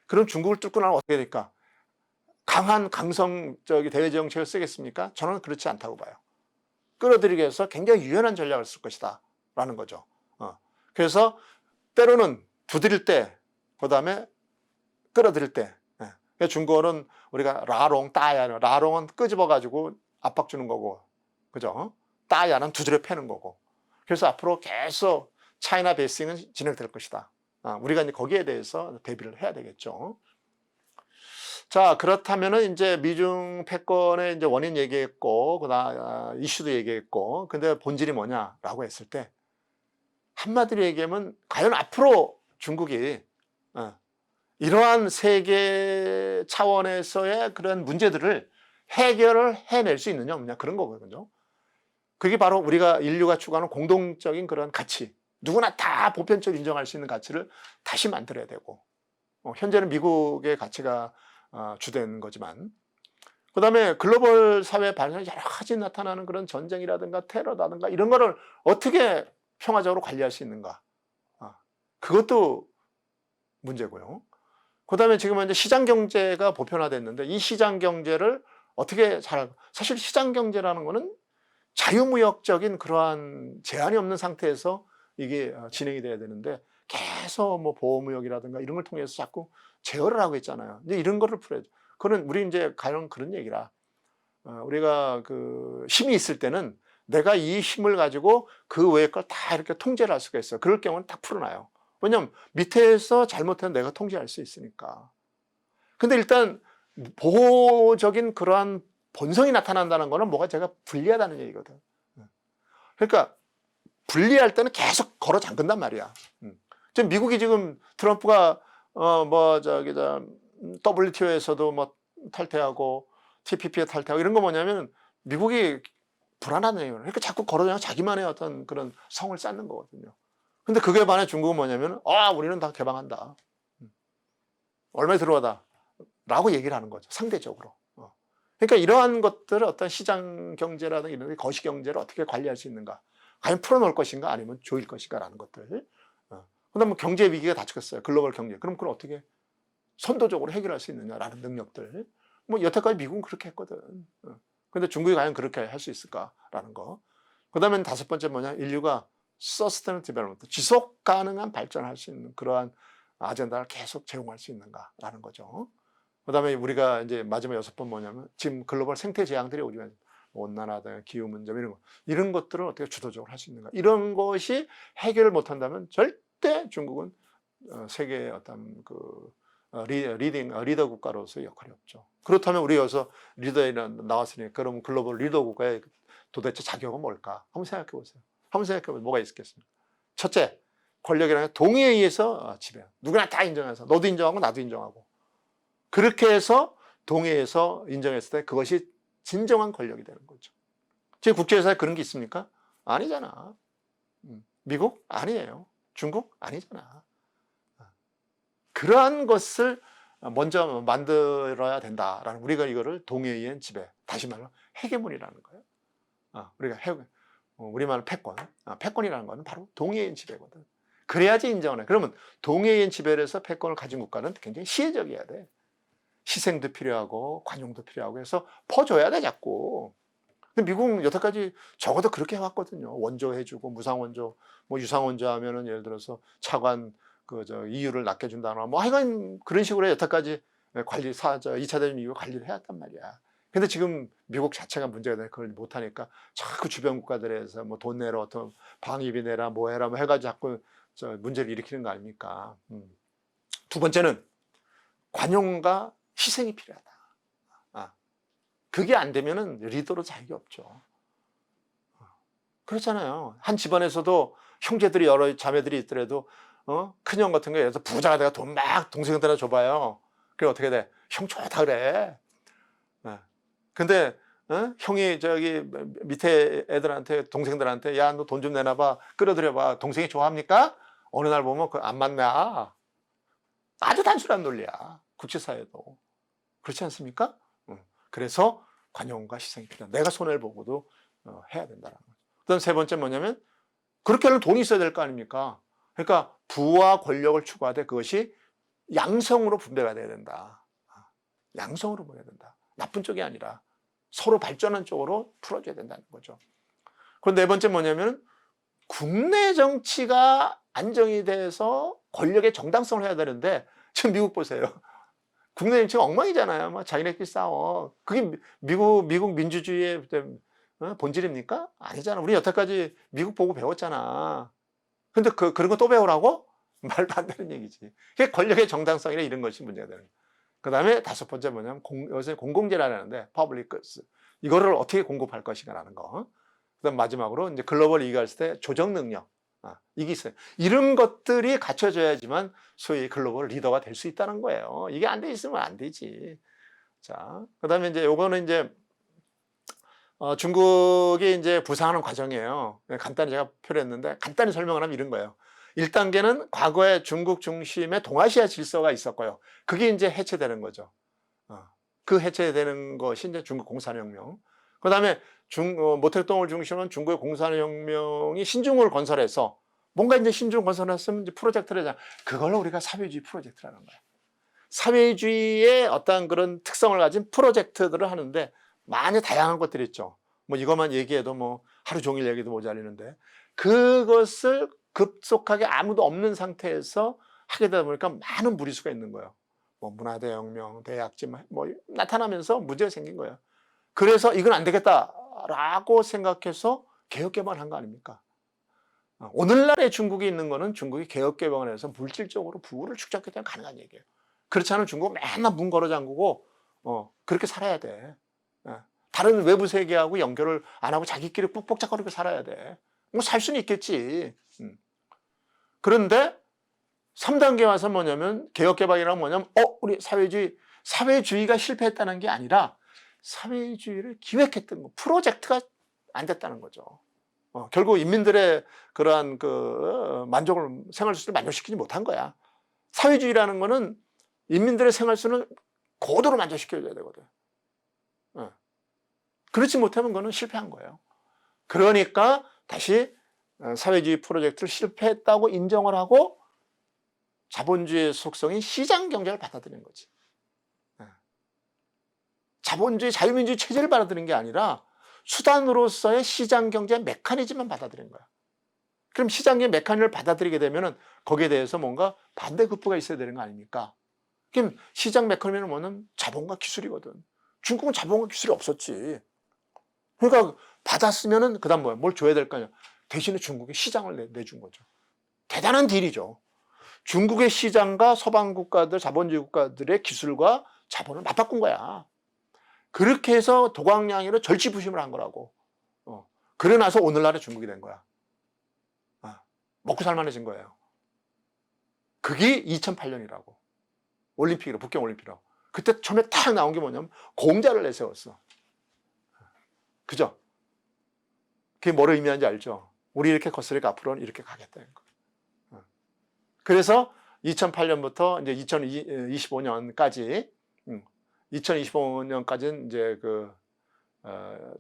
[SPEAKER 2] 그럼 중국을 뚫고 나면 어떻게 될까? 강한 강성적인 대외 정책을 쓰겠습니까? 저는 그렇지 않다고 봐요. 끌어들이기 위해서 굉장히 유연한 전략을 쓸 것이다 라는 거죠. 그래서 때로는 두드릴 때, 그 다음에 끌어들일 때. 중국어는 우리가 라롱, 따야, 라롱은 끄집어가지고 압박 주는 거고, 그죠? 따야는 두드려 패는 거고. 그래서 앞으로 계속 차이나 베이싱은 진행될 것이다. 우리가 이제 거기에 대해서 대비를 해야 되겠죠. 자, 그렇다면은 이제 미중 패권의 이제 원인 얘기했고, 그다음 이슈도 얘기했고, 근데 본질이 뭐냐라고 했을 때 한마디로 얘기하면 과연 앞으로 중국이 이러한 세계 차원에서의 그런 문제들을 해결을 해낼 수 있느냐 없느냐 그런 거거든요. 그게 바로 우리가 인류가 추구하는 공동적인 그런 가치, 누구나 다 보편적으로 인정할 수 있는 가치를 다시 만들어야 되고, 현재는 미국의 가치가 주된 거지만, 그 다음에 글로벌 사회 발전에 여러 가지 나타나는 그런 전쟁이라든가 테러라든가 이런 거를 어떻게 평화적으로 관리할 수 있는가, 그것도 문제고요. 그다음에 지금은 이제 시장 경제가 보편화됐는데 이 시장 경제를 어떻게 사실 시장 경제라는 거는 자유무역적인 그러한 제한이 없는 상태에서 이게 진행이 돼야 되는데 계속 뭐 보호무역이라든가 이런 걸 통해서 자꾸 제어를 하고 있잖아요. 이제 이런 거를 풀어야죠. 그는 우리 이제 가령 그런 얘기라. 우리가 그 힘이 있을 때는 내가 이 힘을 가지고 그 외의 걸 다 이렇게 통제를 할 수가 있어요. 그럴 경우는 딱 풀어놔요. 왜냐면 밑에서 잘못하면 내가 통제할 수 있으니까. 근데 일단 보호적인 그러한 본성이 나타난다는 거는 뭐가 제가 불리하다는 얘기거든. 그러니까 분리할 때는 계속 걸어 잠근단 말이야. 지금 미국이 지금 트럼프가 WTO에서도 뭐 탈퇴하고 TPP에 탈퇴하고 이런 거 뭐냐면 미국이 불안한 얘기예요. 그러니까 자꾸 걸어다니고 자기만의 어떤 그런 성을 쌓는 거거든요. 근데 그게 반해 중국은 뭐냐면 우리는 다 개방한다. 얼마에 들어와다. 라고 얘기를 하는 거죠. 상대적으로. 그러니까 이러한 것들을 어떤 시장 경제라든가 이런 거시 경제를 어떻게 관리할 수 있는가. 과연 풀어놓을 것인가 아니면 조일 것인가라는 것들. 그다음에 뭐 경제 위기가 닥쳤어요. 글로벌 경제. 그럼 그걸 어떻게 선도적으로 해결할 수 있느냐라는 능력들. 뭐 여태까지 미국은 그렇게 했거든. 근데 중국이 과연 그렇게 할 수 있을까라는 거. 그다음에 다섯 번째 뭐냐? 인류가 Sustainable Development, 지속 가능한 발전할 수 있는 그러한 아젠다를 계속 제공할 수 있는가라는 거죠. 그다음에 우리가 이제 마지막 여섯 번 뭐냐면 지금 글로벌 생태 재앙들이 오지만 온난화다, 기후 문제 이런 것들을 어떻게 주도적으로 할 수 있는가. 이런 것이 해결을 못한다면 절대 중국은 세계의 어떤 그 리더 국가로서의 역할이 없죠. 그렇다면 우리 여기서 리더에 나왔으니까 그럼 글로벌 리더 국가의 도대체 자격은 뭘까? 한번 생각해 보세요. 한번 생각해 보면 뭐가 있겠습니까? 첫째, 권력이라는 게 동의에 의해서 지배해요. 누구나 다 인정해서 너도 인정하고 나도 인정하고 그렇게 해서 동의해서 인정했을 때 그것이 진정한 권력이 되는 거죠. 지금 국제사회에 그런 게 있습니까? 아니잖아. 미국? 아니에요. 중국? 아니잖아. 그러한 것을 먼저 만들어야 된다라는 우리가 이거를 동의에 의한 지배, 다시 말로 헤게몬이라는 거예요. 우리가 우리말로 패권, 패권이라는 거는 바로 동의에 의한 지배거든. 그래야지 인정을 해. 그러면 동의에 의한 지배를 해서 패권을 가진 국가는 굉장히 시혜적이어야 돼. 희생도 필요하고 관용도 필요하고 해서 퍼줘야 돼 자꾸. 근데 미국은 여태까지 적어도 그렇게 해왔거든요. 원조 해주고 무상원조, 뭐 유상원조 하면은 예를 들어서 차관 이율을 낮게 준다거나 뭐 하여간 그런 식으로 여태까지 관리 2차 대전 이후 관리를 해왔단 말이야. 근데 지금 미국 자체가 문제가 돼 그걸 못하니까 자꾸 주변 국가들에서 뭐 돈 내라 어떤 방위비 내라 뭐 해라 뭐 해가지고 자꾸 문제를 일으키는 거 아닙니까? 두 번째는 관용과 희생이 필요하다. 그게 안 되면은 리더로 자격이 없죠. 그렇잖아요. 한 집안에서도 형제들이 여러 자매들이 있더라도 큰형 같은 거 예를 들어서 부자가 내가 돈 막 동생들한테 줘봐요. 그래 어떻게 돼? 형 좋다 그래. 근데 형이 저기 밑에 애들한테 동생들한테 야 너 돈 좀 내놔봐 끌어들여봐 동생이 좋아합니까? 어느 날 보면 그 안 만나. 아주 단순한 논리야. 국제사회도 그렇지 않습니까? 그래서 관용과 희생이 필요하다. 내가 손해를 보고도 해야 된다는 거죠. 그다음 세 번째 뭐냐면 그렇게 하려면 돈이 있어야 될 거 아닙니까? 그러니까 부와 권력을 추구하되 그것이 양성으로 분배가 돼야 된다. 양성으로 보내야 된다. 나쁜 쪽이 아니라 서로 발전한 쪽으로 풀어줘야 된다는 거죠. 그리고 네 번째 뭐냐면 국내 정치가 안정이 돼서 권력의 정당성을 해야 되는데 지금 미국 보세요. 국내 정치가 엉망이잖아요. 막 자기네끼리 싸워. 그게 미국 민주주의의 본질입니까? 아니잖아. 우리 여태까지 미국 보고 배웠잖아. 근데 그런 거 또 배우라고? 말도 안 되는 얘기지. 그게 권력의 정당성이나 이런 것이 문제가 되는 거예요. 그 다음에 다섯 번째 뭐냐면 요새 공공재라는데 public goods. 이거를 어떻게 공급할 것인가라는 거. 그 다음 마지막으로 이제 글로벌 이익을 했을 때 조정 능력. 이게 있어요. 이런 것들이 갖춰져야지만 소위 글로벌 리더가 될 수 있다는 거예요. 이게 안 돼 있으면 안 되지. 자, 그 다음에 이제 요거는 이제 중국이 이제 부상하는 과정이에요. 간단히 제가 표현했는데 간단히 설명을 하면 이런 거예요. 1단계는 과거에 중국 중심의 동아시아 질서가 있었고요. 그게 이제 해체되는 거죠. 그 해체되는 것이 이제 중국 공산혁명. 그 다음에 모택동을 중심으로 중국의 공산혁명이 신중을 건설해서 뭔가 이제 신중 건설했으면 이제 프로젝트를 하자. 그걸로 우리가 사회주의 프로젝트라는 거야. 사회주의의 어떤 그런 특성을 가진 프로젝트들을 하는데 많이 다양한 것들이 있죠. 뭐 이것만 얘기해도 뭐 하루 종일 얘기도 모자리는데 그것을 급속하게 아무도 없는 상태에서 하게 되다 보니까 많은 무리수가 있는 거예요. 뭐 문화대혁명, 대약지 뭐 나타나면서 문제가 생긴 거예요. 그래서 이건 안 되겠다라고 생각해서 개혁개방한 거 아닙니까? 오늘날의 중국이 있는 거는 중국이 개혁개방을 해서 물질적으로 부를 축적했기 때문에 가능한 얘기예요. 그렇지 않으면 중국은 맨날 문 걸어 잠그고 그렇게 살아야 돼. 다른 외부 세계하고 연결을 안 하고 자기끼리 꾹꾹짝거리고 살아야 돼. 뭐 살 수는 있겠지. 그런데 3단계 와서 뭐냐면 개혁개방이란 뭐냐면 우리 사회주의가 실패했다는 게 아니라 사회주의를 기획했던 거, 프로젝트가 안 됐다는 거죠. 결국 인민들의 그러한 그 생활 수준을 만족시키지 못한 거야. 사회주의라는 거는 인민들의 생활 수준을 고도로 만족시켜줘야 되거든. 그렇지 못하면 그거는 실패한 거예요. 그러니까 다시 사회주의 프로젝트를 실패했다고 인정을 하고 자본주의의 속성인 시장 경제를 받아들이는 거지. 자본주의, 자유민주주의 체제를 받아들이는 게 아니라 수단으로서의 시장 경제 메커니즘만 받아들인 거야. 그럼 시장 경제 메커니즘을 받아들이게 되면은 거기에 대해서 뭔가 반대급부가 있어야 되는 거 아닙니까? 그럼 시장 메커니즘은 뭐냐면 자본과 기술이거든. 중국은 자본과 기술이 없었지. 그러니까 받았으면은 그다음 뭐야? 뭘 줘야 될 거 아니야. 대신에 중국에 시장을 내준 거죠. 대단한 딜이죠. 중국의 시장과 서방 국가들, 자본주의 국가들의 기술과 자본을 맞바꾼 거야. 그렇게 해서 도광량이로 절치부심을 한 거라고. 그래 나서 오늘날의 중국이 된 거야. 먹고 살만해진 거예요. 그게 2008년이라고. 올림픽으로, 북경 올림픽이라고. 그때 처음에 딱 나온 게 뭐냐면 공자를 내세웠어. 그죠? 그게 뭐를 의미하는지 알죠? 우리 이렇게 컸으니까 앞으로는 이렇게 가겠다는 거예요. 그래서 2008년부터 이제 2025년까지 2025년까지는 이제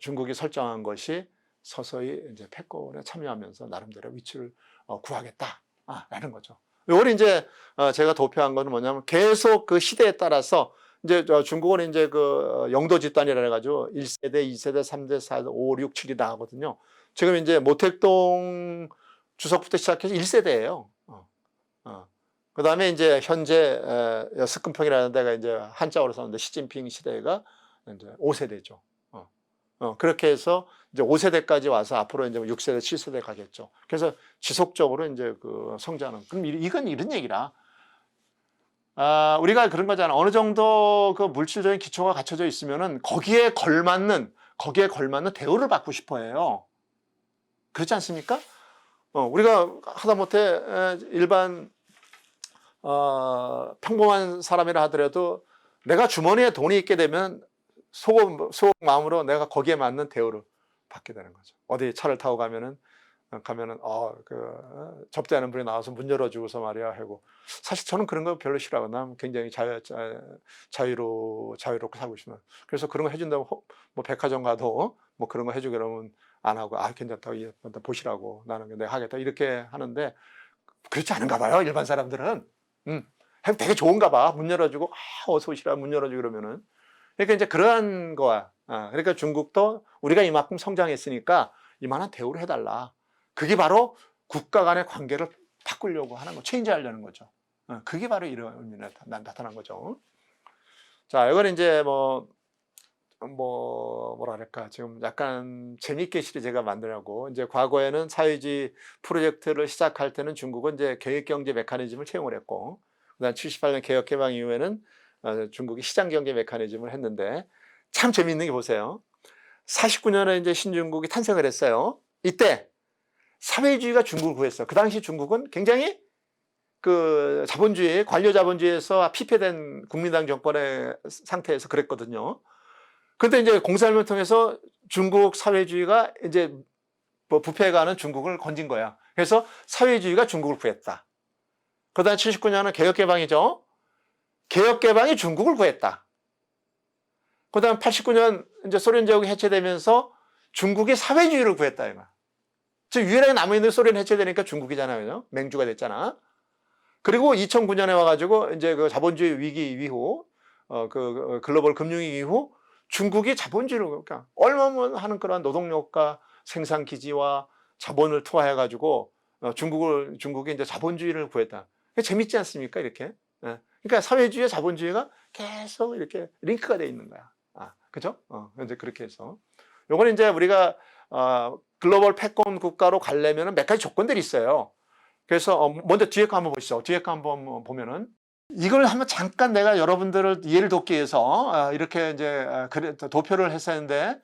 [SPEAKER 2] 중국이 설정한 것이 서서히 이제 패권에 참여하면서 나름대로 위치를 구하겠다라는 거죠. 이걸 이제 제가 도표한 거는 뭐냐면 계속 그 시대에 따라서 이제 중국은 이제 그 영도 집단이라 해가지고 1세대, 2세대, 3세대, 4세대, 5, 6, 7이 나가거든요. 지금 이제 모택동 주석부터 시작해서 1세대예요. 그 다음에 이제 현재 스쿰평이라는 데가 이제 한자어로 썼는데 시진핑 시대가 이제 5세대죠. 그렇게 해서 이제 5세대까지 와서 앞으로 이제 6세대, 7세대 가겠죠. 그래서 지속적으로 이제 그 성장은. 그럼 이건 이런 얘기라. 우리가 그런 거잖아. 어느 정도 그 물질적인 기초가 갖춰져 있으면은 거기에 걸맞는 대우를 받고 싶어 해요. 그렇지 않습니까? 우리가 하다못해 일반 평범한 사람이라 하더라도 내가 주머니에 돈이 있게 되면 속 마음으로 내가 거기에 맞는 대우를 받게 되는 거죠. 어디 차를 타고 가면은 접대하는 분이 나와서 문 열어주고서 말이야 하고. 사실 저는 그런 거 별로 싫어하고 난 굉장히 자유롭고 살고 싶어요. 그래서 그런 거 해준다고 뭐 백화점 가도 뭐 그런 거 해주게 그러면 안 하고 괜찮다고 보시라고 나는 내가 하겠다 이렇게 하는데 그렇지 않은가 봐요 일반 사람들은. 되게 좋은가 봐. 문 열어주고 어서 오시라 문 열어주고 그러면은. 그러니까 이제 그러한 거야. 그러니까 중국도 우리가 이만큼 성장했으니까 이만한 대우를 해달라. 그게 바로 국가 간의 관계를 바꾸려고 하는 거, 체인지하려는 거죠. 그게 바로 이런 의미로 나타난 거죠. 자, 이건 이제 뭐랄까 지금 약간 재미있게 시리즈가 만들려고 이제 과거에는 사회주의 프로젝트를 시작할 때는 중국은 이제 계획경제 메커니즘을 채용을 했고, 그다음 78년 개혁개방 이후에는 중국이 시장경제 메커니즘을 했는데 참 재미있는 게 보세요. 49년에 이제 신중국이 탄생을 했어요. 이때 사회주의가 중국을 구했어요. 그 당시 중국은 굉장히 그 자본주의, 관료 자본주의에서 피폐된 국민당 정권의 상태에서 그랬거든요. 그런데 이제 공사혁명을 통해서 중국 사회주의가 이제 부패해가는 중국을 건진 거야. 그래서 사회주의가 중국을 구했다. 그다음 79년은 개혁개방이죠. 개혁개방이 중국을 구했다. 그다음 89년 이제 소련 제국이 해체되면서 중국이 사회주의를 구했다 이거. 즉 유일하게 남아 있는 소련 해체되니까 중국이잖아요. 맹주가 됐잖아. 그리고 2009년에 와가지고 이제 그 자본주의 위기 이후, 그 글로벌 금융위기 이후 중국이 자본주의를, 그러니까 얼마만 하는 그런 노동력과 생산 기지와 자본을 투하해가지고 중국이 이제 자본주의를 구했다. 재밌지 않습니까? 이렇게. 예. 그러니까 사회주의와 자본주의가 계속 이렇게 링크가 돼 있는 거야. 그죠? 이제 그렇게 해서. 요거는 이제 우리가, 글로벌 패권 국가로 가려면 몇 가지 조건들이 있어요. 그래서, 먼저 뒤에 거 한번 보시죠. 뒤에 거 한번 보면은, 이걸 한번 잠깐 내가 여러분들을 이해를 돕기 위해서, 이렇게 이제, 도표를 했었는데,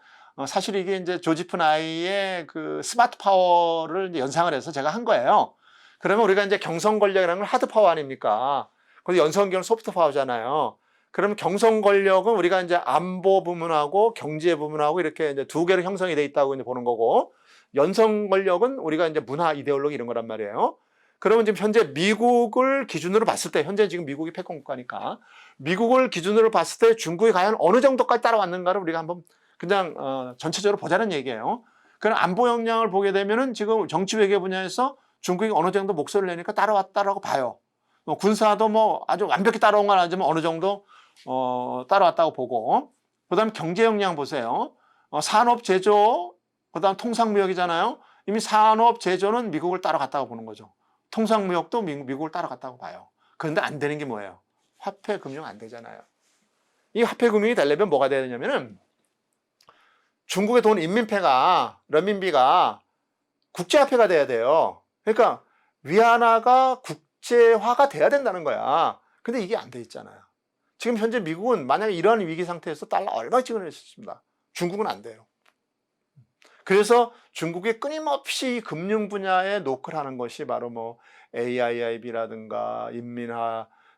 [SPEAKER 2] 사실 이게 이제 조지프 나이의 그 스마트 파워를 이제 연상을 해서 제가 한 거예요. 그러면 우리가 이제 경성 권력이라는 건 하드 파워 아닙니까? 그리고 연성경은 소프트 파워잖아요. 그러면 경성 권력은 우리가 이제 안보 부문하고 경제 부문하고 이렇게 이제 두 개로 형성이 돼 있다고 이제 보는 거고, 연성 권력은 우리가 이제 문화 이데올로기 이런 거란 말이에요. 그러면 지금 현재 미국을 기준으로 봤을 때, 현재 지금 미국이 패권 국가니까, 미국을 기준으로 봤을 때 중국이 과연 어느 정도까지 따라왔는가를 우리가 한번 그냥 전체적으로 보자는 얘기예요. 그럼 안보 역량을 보게 되면은 지금 정치 외교 분야에서 중국이 어느 정도 목소리를 내니까 따라왔다라고 봐요. 군사도 뭐 아주 완벽히 따라온 건 아니지만 어느 정도 따라왔다고 보고, 그다음 경제 역량 보세요. 산업 제조, 그다음 통상무역이잖아요. 이미 산업 제조는 미국을 따라갔다고 보는 거죠. 통상무역도 미국을 따라갔다고 봐요. 그런데 안 되는 게 뭐예요? 화폐 금융 안 되잖아요. 이 화폐 금융이 되려면 뭐가 돼야 되냐면은 중국의 돈 인민폐가, renmin비가 국제화폐가 돼야 돼요. 그러니까 위안화가 국제화가 돼야 된다는 거야. 근데 이게 안 돼 있잖아요. 지금 현재 미국은 만약에 이러한 위기 상태에서 달러 얼마 찍어낼 수 있습니다. 중국은 안 돼요. 그래서 중국이 끊임없이 금융 분야에 노크를 하는 것이 바로 뭐 AIIB라든가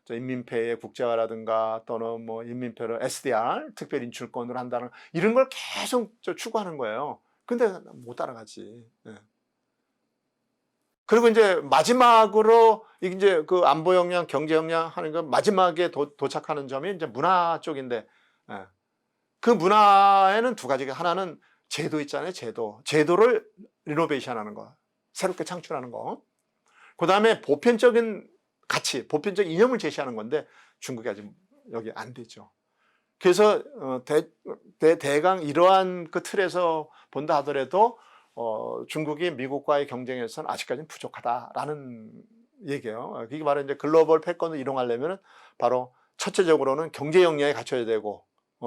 [SPEAKER 2] 인민폐의 국제화라든가 또는 뭐 인민폐를 SDR, 특별 인출권으로 한다는 이런 걸 계속 추구하는 거예요. 근데 못 따라가지. 네. 그리고 이제 마지막으로 이제 그 안보 역량, 경제 역량 하는 건 마지막에 도착하는 점이 이제 문화 쪽인데, 예. 그 문화에는 두 가지가, 하나는 제도 있잖아요. 제도를 리노베이션 하는 거, 새롭게 창출하는 거. 그 다음에 보편적인 가치, 보편적 이념을 제시하는 건데 중국이 아직 여기 안 되죠. 그래서 대강 이러한 그 틀에서 본다 하더라도 중국이 미국과의 경쟁에서는 아직까지는 부족하다라는 얘기예요. 이게 바로 이제 글로벌 패권을 이용하려면 바로 첫째적으로는 경제 역량이 갖춰야 되고,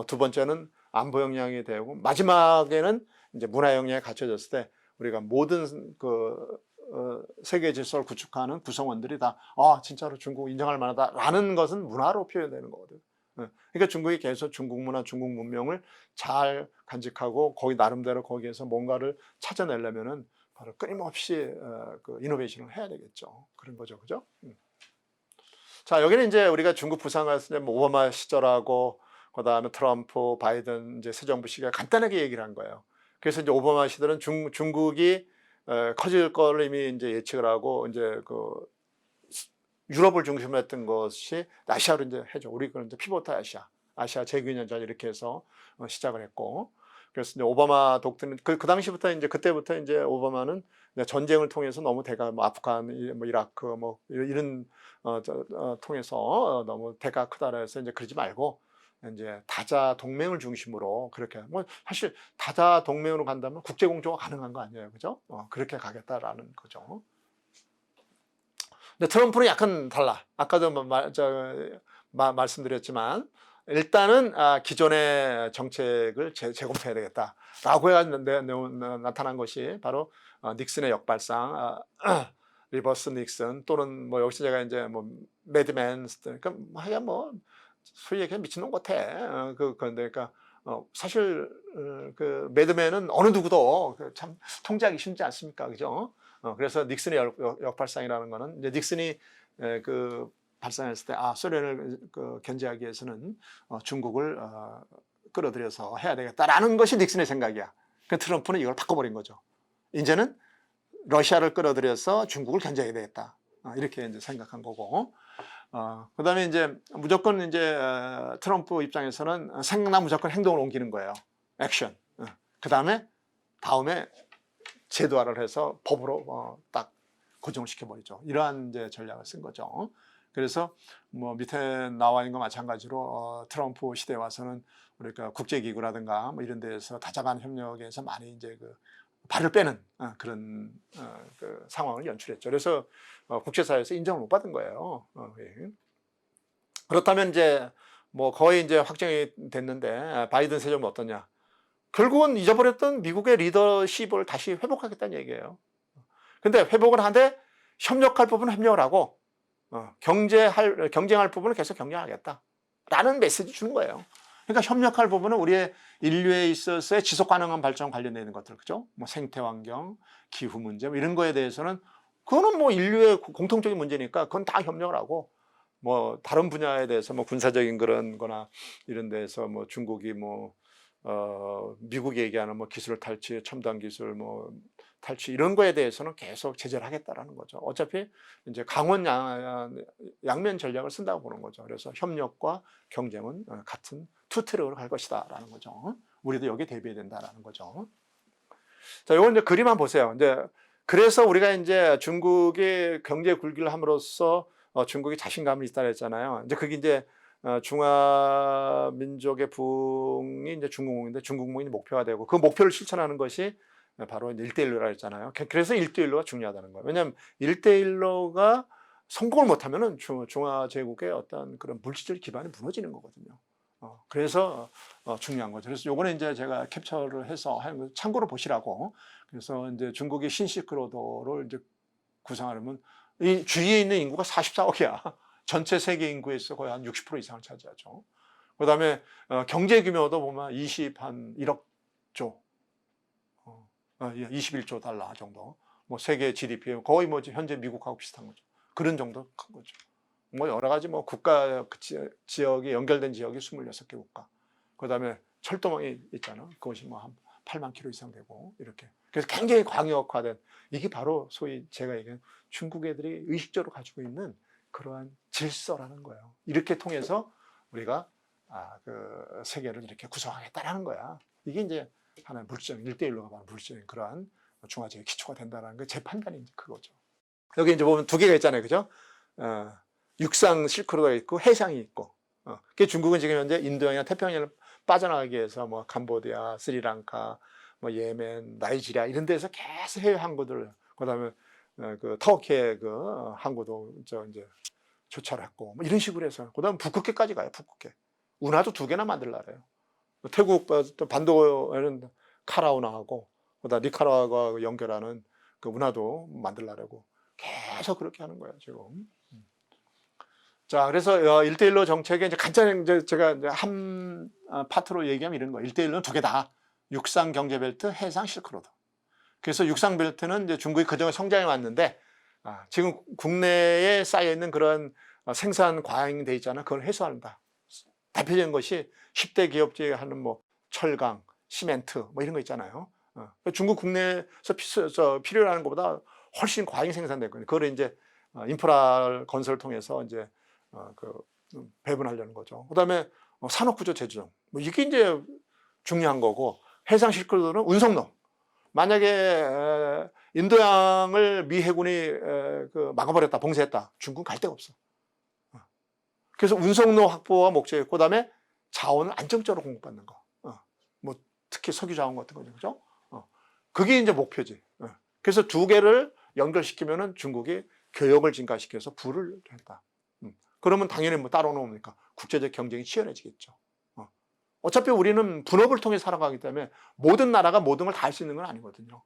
[SPEAKER 2] 두 번째는 안보 역량이 되고, 마지막에는 이제 문화 역량이 갖춰졌을 때 우리가 모든 그 세계 질서를 구축하는 구성원들이 다 진짜로 중국 인정할 만하다라는 것은 문화로 표현되는 거거든요. 그러니까 중국이 계속 중국 문화, 중국 문명을 잘 간직하고 거기 나름대로 거기에서 뭔가를 찾아내려면은 바로 끊임없이 그 이노베이션을 해야 되겠죠. 그런 거죠, 그죠? 자, 여기는 이제 우리가 중국 부상을 뭐 오바마 시절하고 그다음에 트럼프, 바이든 이제 새 정부 시기가 간단하게 얘기를 한 거예요. 그래서 이제 오바마 시절은 중국이 커질 거를 이미 이제 예측을 하고 이제 그 유럽을 중심으로 했던 것이 아시아로 이제 해줘. 우리 그런 이제 피보트 아시아 재균연전 이렇게 해서 시작을 했고, 그래서 이제 오바마 독트린 그 당시부터 이제 그때부터 이제 오바마는 전쟁을 통해서 너무 뭐 아프간, 뭐 이라크, 뭐 이런 통해서 너무 대가 크다라 해서 이제 그러지 말고 이제 다자 동맹을 중심으로 그렇게, 뭐 사실 다자 동맹으로 간다면 국제 공조가 가능한 거 아니에요, 그죠? 그렇게 가겠다라는 거죠. 근데 트럼프는 약간 달라. 아까도 말씀드렸지만 일단은 기존의 정책을 재검토해야 되겠다라고 해가지고 나타난 것이 바로 닉슨의 역발상, 리버스 닉슨, 또는 뭐 여기서 제가 이제 뭐 매드맨, 그러니까 하여간 뭐 소위 얘기하면 미친놈 같아. 그러니까 사실 그 매드맨은 어느 누구도 참 통제하기 쉽지 않습니까, 그죠? 그래서 닉슨의 역발상이라는 거는 이제 닉슨이 그 발상했을 때 소련을 견제하기 위해서는 중국을 끌어들여서 해야 되겠다라는 것이 닉슨의 생각이야. 그 트럼프는 이걸 바꿔버린 거죠. 이제는 러시아를 끌어들여서 중국을 견제해야 되겠다. 이렇게 이제 생각한 거고. 그다음에 이제 무조건 이제 트럼프 입장에서는 생각나 무조건 행동을 옮기는 거예요. 액션. 다음에 제도화를 해서 법으로 딱 고정을 시켜버리죠. 이러한 이제 전략을 쓴 거죠. 그래서 뭐 밑에 나와 있는 거 마찬가지로 트럼프 시대에 와서는 우리가 국제기구라든가 뭐 이런 데에서 다자간 협력에서 많이 이제 그 발을 빼는 그런 그 상황을 연출했죠. 그래서 국제사회에서 인정을 못 받은 거예요. 예. 그렇다면 이제 뭐 거의 이제 확정이 됐는데 바이든 새 정부 어떠냐? 결국은 잊어버렸던 미국의 리더십을 다시 회복하겠다는 얘기예요. 근데 회복을 하되 협력할 부분은 협력을 하고 경쟁할 부분은 계속 경쟁하겠다라는 메시지 주는 거예요. 그러니까 협력할 부분은 우리의 인류에 있어서의 지속 가능한 발전 관련되어 있는 것들, 그죠? 뭐 생태 환경, 기후 문제 뭐 이런 거에 대해서는 그거는 뭐 인류의 공통적인 문제니까 그건 다 협력을 하고 뭐 다른 분야에 대해서 뭐 군사적인 그런 거나 이런 데서 뭐 중국이 뭐 미국이 얘기하는 뭐 기술 탈취, 첨단 기술 뭐 탈취 이런 거에 대해서는 계속 제재를 하겠다라는 거죠. 어차피 이제 강원 양면 전략을 쓴다고 보는 거죠. 그래서 협력과 경쟁은 같은 투 트랙으로 갈 것이다라는 거죠. 우리도 여기에 대비해야 된다라는 거죠. 자, 이건 이제 그림 한번 보세요. 이제 그래서 우리가 이제 중국이 경제 굴기를 함으로써 중국이 자신감을 있다 했잖아요. 이제 그게 이제 중화 민족의 부흥이 이제 중국몽인데 중국몽이 목표가 되고 그 목표를 실천하는 것이 바로 1대1로라 했잖아요. 그래서 1대1로가 중요하다는 거예요. 왜냐하면 1대1로가 성공을 못하면은 중화 제국의 어떤 그런 물질적 기반이 무너지는 거거든요. 그래서 중요한 거죠. 그래서 요거는 이제 제가 캡처를 해서 참고로 보시라고. 그래서 이제 중국이 신실크로드를 이제 구상하려면 이 주위에 있는 인구가 44억이야. 전체 세계 인구에서 거의 한 60% 이상을 차지하죠. 그 다음에 경제 규모도 보면 1억 조, 21조 달러 정도. 뭐 세계 GDP 거의 뭐 현재 미국하고 비슷한 거죠. 그런 정도 큰 거죠. 뭐 여러 가지 뭐 국가 지역이 연결된 지역이 26개 국가. 그 다음에 철도망이 있잖아. 그것이 뭐 한 8만 킬로 이상 되고 이렇게. 그래서 굉장히 광역화된 이게 바로 소위 제가 얘기한 중국 애들이 의식적으로 가지고 있는 그러한 질서라는 거예요. 이렇게 통해서 우리가 그 세계를 이렇게 구성하겠다라는 거야. 이게 이제 하나의 물질적인 1대1로가 바로 물질적인 그러한 중화제의 기초가 된다는 게 제 판단이 이제 그거죠. 여기 이제 보면 두 개가 있잖아요, 그죠? 육상 실크로드가 있고 해상이 있고. 그 중국은 지금 현재 인도양이나 태평양을 빠져나가기 위해서 뭐 캄보디아, 스리랑카, 뭐 예멘, 나이지리아 이런 데서 계속 해외 항구들, 그다음에 그 터키의 그 항구도 이제 조차를 했고 뭐 이런 식으로 해서 그다음 북극해까지 가요. 북극해. 운하도 2개나 만들라래요. 태국 반도에는 카라우나하고 그다음 니카라과와 연결하는 그 운하도 만들라고 계속 그렇게 하는 거예요 지금. 자, 그래서 1대1로 정책에 이제 간단히 이제 제가 이제 한 파트로 얘기하면 이런 거예요. 1대1로는 2개다. 육상 경제벨트, 해상 실크로드. 그래서 육상 벨트는 이제 중국이 그동안 성장해 왔는데 지금 국내에 쌓여 있는 그런 생산 과잉돼 있잖아. 그걸 해소한다. 대표적인 것이 10대 기업들이 하는 뭐 철강, 시멘트 뭐 이런 거 있잖아요. 중국 국내에서 필요로 하는 것보다 훨씬 과잉 생산되거든요. 그걸 이제 인프라 건설을 통해서 이제 배분하려는 거죠. 그다음에 산업구조 재조정. 뭐 이게 이제 중요한 거고 해상 실크로드는 운송로. 만약에 인도양을 미 해군이 막아버렸다, 봉쇄했다. 중국은 갈 데가 없어. 그래서 운송로 확보가 목적이고 그다음에 자원을 안정적으로 공급받는 거. 뭐 특히 석유 자원 같은 거죠, 그죠? 그게 이제 목표지. 그래서 2개를 연결시키면은 중국이 교역을 증가시켜서 부를 했다. 그러면 당연히 뭐 따로 놓으니까 국제적 경쟁이 치열해지겠죠. 어차피 우리는 분업을 통해 살아가기 때문에 모든 나라가 모든 걸 다 할 수 있는 건 아니거든요.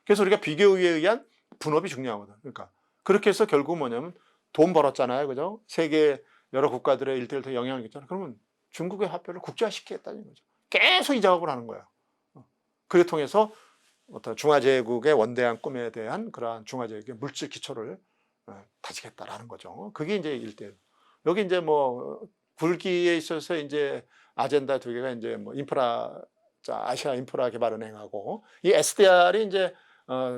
[SPEAKER 2] 그래서 우리가 비교에 의한 분업이 중요하거든. 그러니까 그렇게 해서 결국 뭐냐면 돈 벌었잖아요, 그죠? 세계 여러 국가들의 1대1로 영향을 줬잖아요. 그러면 중국의 화폐를 국제화시키겠다는 거죠. 계속 이 작업을 하는 거예요. 그를 통해서 어떤 중화제국의 원대한 꿈에 대한 그러한 중화제국의 물질 기초를 다지겠다라는 거죠. 그게 이제 1대1. 여기 이제 뭐 굴기에 있어서 이제 아젠다 2개가 이제 뭐 인프라, 아시아 인프라 개발은행하고 이 SDR이 이제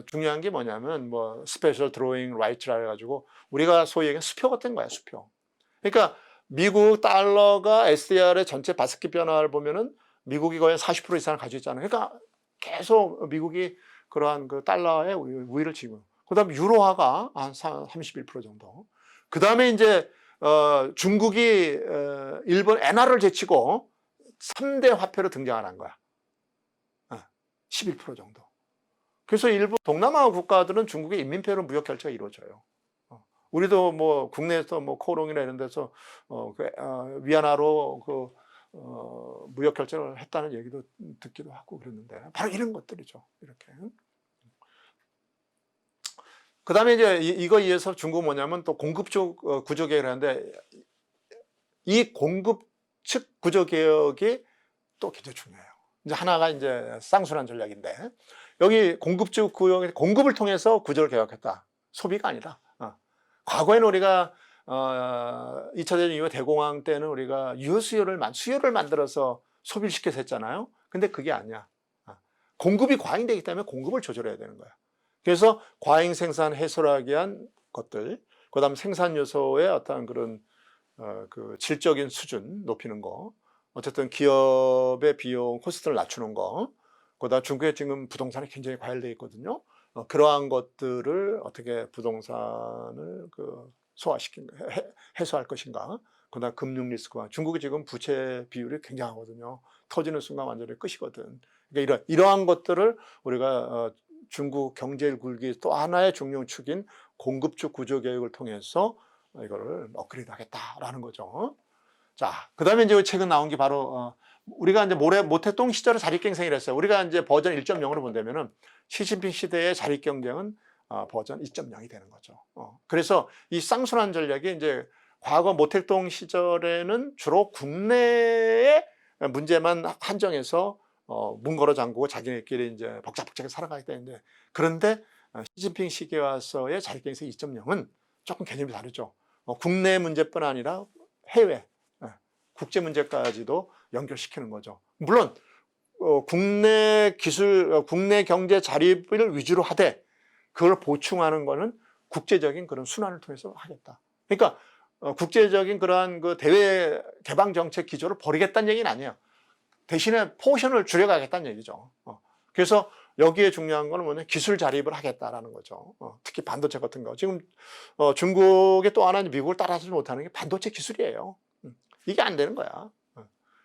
[SPEAKER 2] 중요한 게 뭐냐면 뭐 스페셜 드로잉 라이트라 해가지고 우리가 소위 얘기하는 수표 같은 거야, 수표. 그러니까 미국 달러가 SDR의 전체 바스켓 변화를 보면은 미국이 거의 40% 이상을 가지고 있잖아요. 그러니까 계속 미국이 그러한 그 달러의 우위를 지고 그다음 유로화가 한 31% 정도. 그다음에 이제 중국이 일본 엔화를 제치고 3대 화폐로 등장하는 거야. 11% 정도. 그래서 일부 동남아 국가들은 중국의 인민폐로 무역 결제가 이루어져요. 우리도 뭐 국내에서 뭐 코롱이나 이런 데서 위안화로 무역 결제를 했다는 얘기도 듣기도 하고 그랬는데 바로 이런 것들이죠. 이렇게. 그다음에 이제 이거 이어서 중국은 뭐냐면 또 공급 쪽 구조 개혁을 하는데 이 공급 측 구조 개혁이 또 굉장히 중요해요. 이제 하나가 이제 쌍순환 전략인데 여기 공급 쪽 구역 공급을 통해서 구조를 개혁했다. 소비가 아니다. 과거에는 우리가 2차 대전 이후 대공황 때는 우리가 수요를 만들어서 소비를 시켜서 했잖아요. 근데 그게 아니야. 공급이 과잉되기 때문에 공급을 조절해야 되는 거야. 그래서 과잉 생산 해소를 위한 것들, 그다음 생산 요소의 어떤 그런 그 질적인 수준 높이는 거, 어쨌든 기업의 비용 코스트를 낮추는 거, 그다음 중국에 지금 부동산이 굉장히 과열되어 있거든요. 그러한 것들을 어떻게 부동산을 해소할 것인가. 그다음 금융 리스크와 중국이 지금 부채 비율이 굉장하거든요. 터지는 순간 완전히 끝이거든. 그러니까 이러한 것들을 우리가 중국 경제를 굴기 또 하나의 중요축인 공급축 구조 개혁을 통해서 이거를 업그레이드하겠다라는 거죠. 자, 그다음에 이제 최근 나온 게 바로 우리가 이제 모택동 시절에 자립경쟁을 했어요. 우리가 이제 버전 1.0으로 본다면은 시진핑 시대의 자립경쟁은 버전 2.0이 되는 거죠. 그래서 이 쌍순환 전략이 이제 과거 모택동 시절에는 주로 국내의 문제만 한정해서 문 걸어 잠그고 자기네끼리 이제 벅작벅작하게 살아가게 되는데 그런데 시진핑 시기에 와서의 자립경쟁 2.0은 조금 개념이 다르죠. 국내 문제뿐 아니라 해외 국제 문제까지도 연결시키는 거죠. 물론 국내 기술, 국내 경제 자립을 위주로 하되 그걸 보충하는 거는 국제적인 그런 순환을 통해서 하겠다. 그러니까 국제적인 그러한 그 대외 개방 정책 기조를 버리겠다는 얘기는 아니에요. 대신에 포션을 줄여가겠다는 얘기죠. 그래서 여기에 중요한 거는 뭐냐 기술 자립을 하겠다라는 거죠. 특히 반도체 같은 거. 지금 중국의 또 하나 미국을 따라서지 못하는 게 반도체 기술이에요. 이게 안 되는 거야.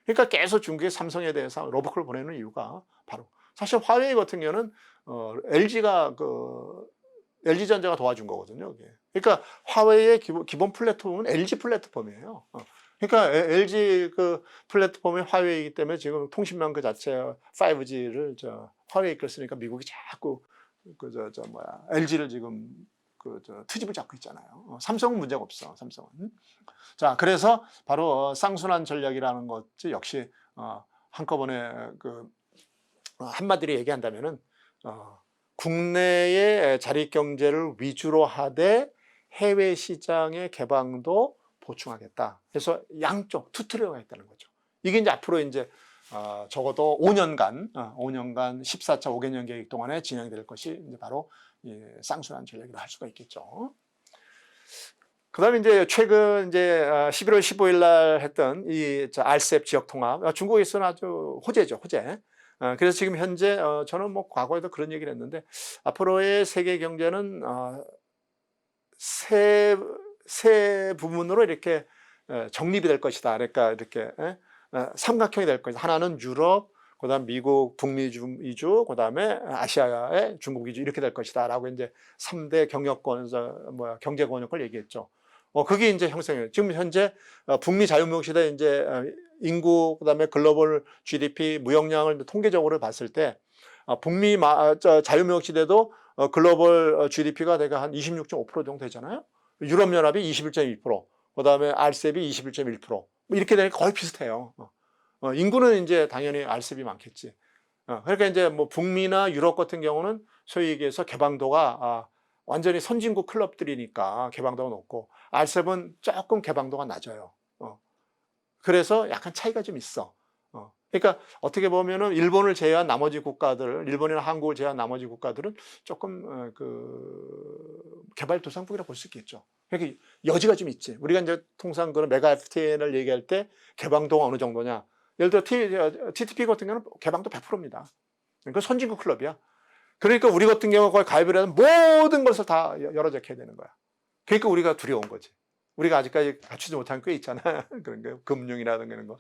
[SPEAKER 2] 그러니까 계속 중국의 삼성에 대해서 로봇을 보내는 이유가 바로 사실 화웨이 같은 경우는 LG전자가 도와준 거거든요. 이게. 그러니까 화웨이의 기본 플랫폼은 LG 플랫폼이에요. 그러니까 LG 그 플랫폼이 화웨이이기 때문에 지금 통신망 그 자체 5G를 화웨이 걸 쓰니까 미국이 자꾸 LG를 지금 트집을 잡고 있잖아요. 삼성은 문제가 없어. 삼성은. 자, 그래서 바로 쌍순환 전략이라는 것이 역시 한꺼번에 한마디로 얘기한다면은 국내의 자립 경제를 위주로 하되 해외 시장의 개방도 보충하겠다. 그래서 양쪽 투트랙을 했다는 거죠. 이게 이제 앞으로 이제 적어도 5년간 14차 5개년 계획 동안에 진행될 것이 이제 바로 이 쌍순환 전략이라 할 수가 있겠죠. 그다음에 이제 최근 이제 11월 15일 날 했던 이 RCEP 지역 통합, 중국에서는 아주 호재죠, 호재. 그래서 지금 현재 저는 뭐 과거에도 그런 얘기를 했는데 앞으로의 세계 경제는 세 부분으로 이렇게 정립이 될 것이다. 그러니까 이렇게 삼각형이 될 것이다. 하나는 유럽, 그다음 미국, 북미 위주, 그다음에 아시아의 중국 위주 이렇게 될 것이다라고 이제 3대 경제 권역을 얘기했죠. 그게 이제 형성이에요. 지금 현재 북미 자유무역 시대 이제 인구 그다음에 글로벌 GDP 무역량을 통계적으로 봤을 때 북미 자유무역 시대도 글로벌 GDP가 내가 한 26.5% 정도 되잖아요. 유럽연합이 21.2%, 그다음에 RCEP이 21.1%. 이렇게 되니까 거의 비슷해요. 인구는 이제 당연히 RCEP이 많겠지. 그러니까 이제 뭐 북미나 유럽 같은 경우는 소위 얘기해서 개방도가 완전히 선진국 클럽들이니까 개방도가 높고 RCEP은 조금 개방도가 낮아요. 그래서 약간 차이가 좀 있어. 그러니까 어떻게 보면은 일본을 제외한 나머지 국가들, 일본이나 한국을 제외한 나머지 국가들은 조금 개발도상국이라 볼 수 있겠죠. 그러니까 여지가 좀 있지. 우리가 이제 통상 그런 메가 FTA를 얘기할 때 개방도가 어느 정도냐. 예를 들어 TTP 같은 경우는 개방도 100%입니다. 그러니까 선진국 클럽이야. 그러니까 우리 같은 경우 거기 가입을 하면 모든 것을 다 열어제껴야 되는 거야. 그러니까 우리가 두려운 거지. 우리가 아직까지 갖추지 못한 게 있잖아. 그런 거 금융이라든가 이런 거.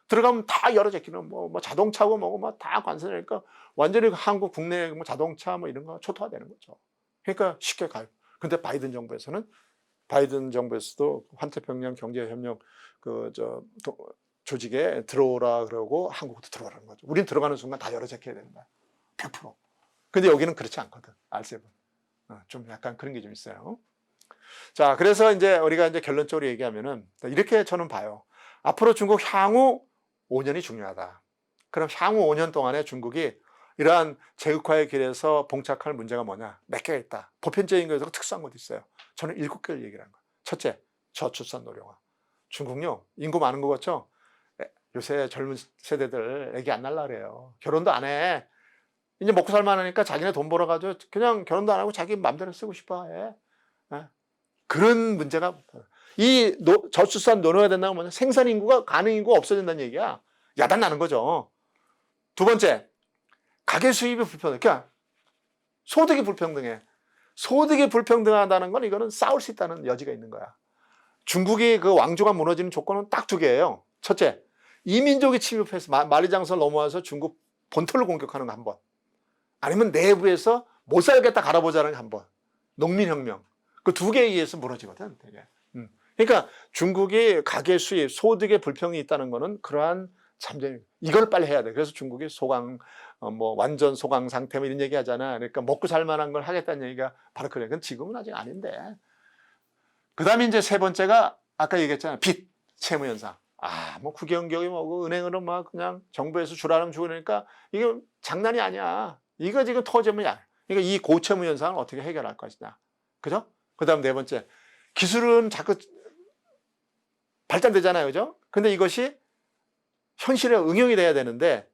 [SPEAKER 2] 들어가면 다 열어제끼는 뭐 자동차고 뭐고 막 다 관세니까 완전히 한국 국내 뭐 자동차 뭐 이런 거 초토화되는 거죠. 그러니까 쉽게 가입. 근데 바이든 정부에서도 환태평양 경제협력 조직에 들어오라 그러고 한국도 들어오라는 거죠. 우린 들어가는 순간 다 열어제껴야 되는 거야. 100%. 근데 여기는 그렇지 않거든. R7. 좀 약간 그런 게 좀 있어요. 자, 그래서 이제 우리가 이제 결론적으로 얘기하면은 이렇게 저는 봐요. 앞으로 중국 향후 5년이 중요하다. 그럼 향후 5년 동안에 중국이 이러한 제국화의 길에서 봉착할 문제가 뭐냐? 몇 개가 있다. 보편적인 것도 특수한 것도 있어요. 저는 7개를 얘기를 한 거예요. 첫째, 저출산 노령화. 중국요, 인구 많은 거 같죠? 요새 젊은 세대들 애기 안 날라 그래요. 결혼도 안 해. 이제 먹고 살만하니까 자기네 돈 벌어가지고 그냥 결혼도 안 하고 자기 마음대로 쓰고 싶어 해. 그런 문제가, 저출산 노령화 된다는 건 뭐냐? 생산 인구가, 가능 인구가 없어진다는 얘기야. 야단 나는 거죠. 두 번째, 가계 수입이 불평등해. 그러니까 소득이 불평등해. 소득이 불평등하다는 건 이거는 싸울 수 있다는 여지가 있는 거야. 중국이 그 왕조가 무너지는 조건은 딱 2개예요. 첫째, 이민족이 침입해서 만리장성을 넘어와서 중국 본토를 공격하는 거 한 번. 아니면 내부에서 못 살겠다 갈아보자는 거 한 번. 농민혁명. 그 2개에 의해서 무너지거든. 되게. 그러니까 중국이 가계 수입, 소득의 불평이 있다는 거는 그러한 잠재, 이걸 빨리 해야 돼. 그래서 중국이 완전 소강 상태 뭐 이런 얘기 하잖아. 그러니까 먹고 살 만한 걸 하겠다는 얘기가 바로 그래. 그건 지금은 아직 아닌데. 그 다음에 이제 세 번째가 아까 얘기했잖아. 빚, 채무 현상. 뭐 국영기업이 뭐고 은행으로 막 그냥 정부에서 주라면 주고 그러니까 이게 장난이 아니야. 이거 지금 터지면 그러니까 이 고채무 현상을 어떻게 해결할 것이냐. 그죠? 그 다음 네 번째. 기술은 자꾸 발전되잖아요. 그죠? 근데 이것이 현실에 응용이 돼야 되는데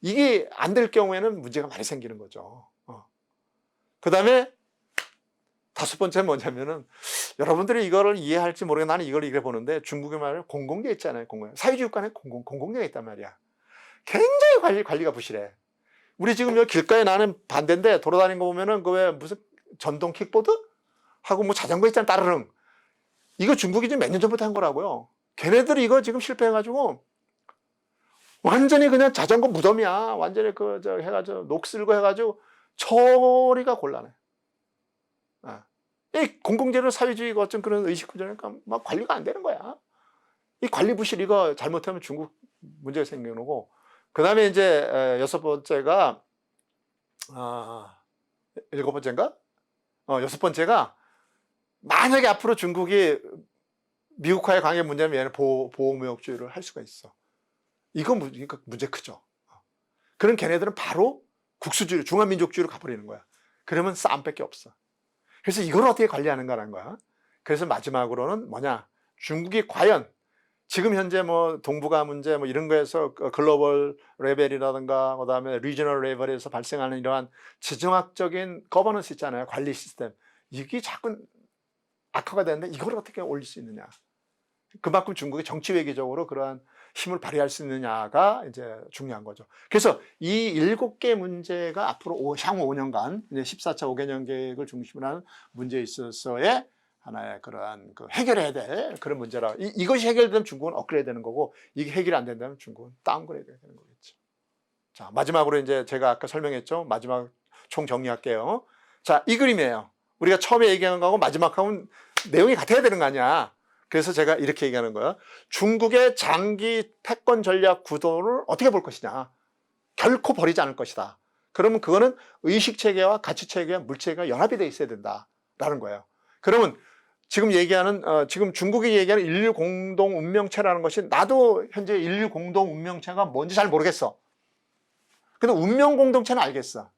[SPEAKER 2] 이게 안 될 경우에는 문제가 많이 생기는 거죠. 그 다음에 5번째는 뭐냐면은 여러분들이 이거를 이해할지 모르겠는데 나는 이걸 이렇게 보는데 중국의 말은 공공재 있잖아요. 사회주의 국가는 공공재가 있단 말이야. 굉장히 관리가 부실해. 우리 지금 여기 길가에 나는 반대인데 돌아다니는 거 보면은 그 왜 무슨 전동 킥보드? 하고 뭐 자전거 있잖아, 따르릉. 이거 중국이 지금 몇 년 전부터 한 거라고요. 걔네들이 이거 지금 실패해가지고 완전히 그냥 자전거 무덤이야. 완전히 해가지고 녹 쓸고 해가지고 처리가 곤란해. 이 공공재를 사회주의가 어떤 그런 의식구조니까 막 관리가 안 되는 거야. 이 관리 부실 이거 잘못하면 중국 문제가 생기는 거고. 그 다음에 이제 6번째가 7번째인가? 6번째가 만약에 앞으로 중국이 미국화의 강의 문제면 얘는 보호무역주의를 할 수가 있어. 이건 문제 크죠. 그럼 걔네들은 바로 국수주의, 중화민족주의로 가버리는 거야. 그러면 싸움밖에 없어. 그래서 이걸 어떻게 관리하는가라는 거야. 그래서 마지막으로는 뭐냐. 중국이 과연 지금 현재 뭐 동북아 문제 뭐 이런 거에서 글로벌 레벨이라든가 그다음에 리저널 레벨에서 발생하는 이러한 지정학적인 거버넌스 있잖아요. 관리 시스템. 이게 자꾸 악화가 되는데 이걸 어떻게 올릴 수 있느냐. 그만큼 중국이 정치 외교적으로 그러한 힘을 발휘할 수 있느냐가 이제 중요한 거죠. 그래서 이 7개 문제가 앞으로 향후 5년간 이제 14차 5개년 계획을 중심으로 하는 문제에 있어서의 하나의 그러한 해결해야 될 그런 문제라. 이것이 해결되면 중국은 업그레이드 되는 거고 이게 해결이 안 된다면 중국은 다운그레이드 되는 거겠죠. 자, 마지막으로 이제 제가 아까 설명했죠. 마지막 총 정리할게요. 자, 이 그림이에요. 우리가 처음에 얘기한 거하고 마지막하고는 내용이 같아야 되는 거 아니야. 그래서 제가 이렇게 얘기하는 거야. 중국의 장기 패권 전략 구도를 어떻게 볼 것이냐. 결코 버리지 않을 것이다. 그러면 그거는 의식체계와 가치체계와 물체계가 연합이 돼 있어야 된다라는 거예요. 그러면 지금 얘기하는 지금 중국이 얘기하는 인류 공동 운명체라는 것이 나도 현재 인류 공동 운명체가 뭔지 잘 모르겠어. 근데 운명 공동체는 알겠어.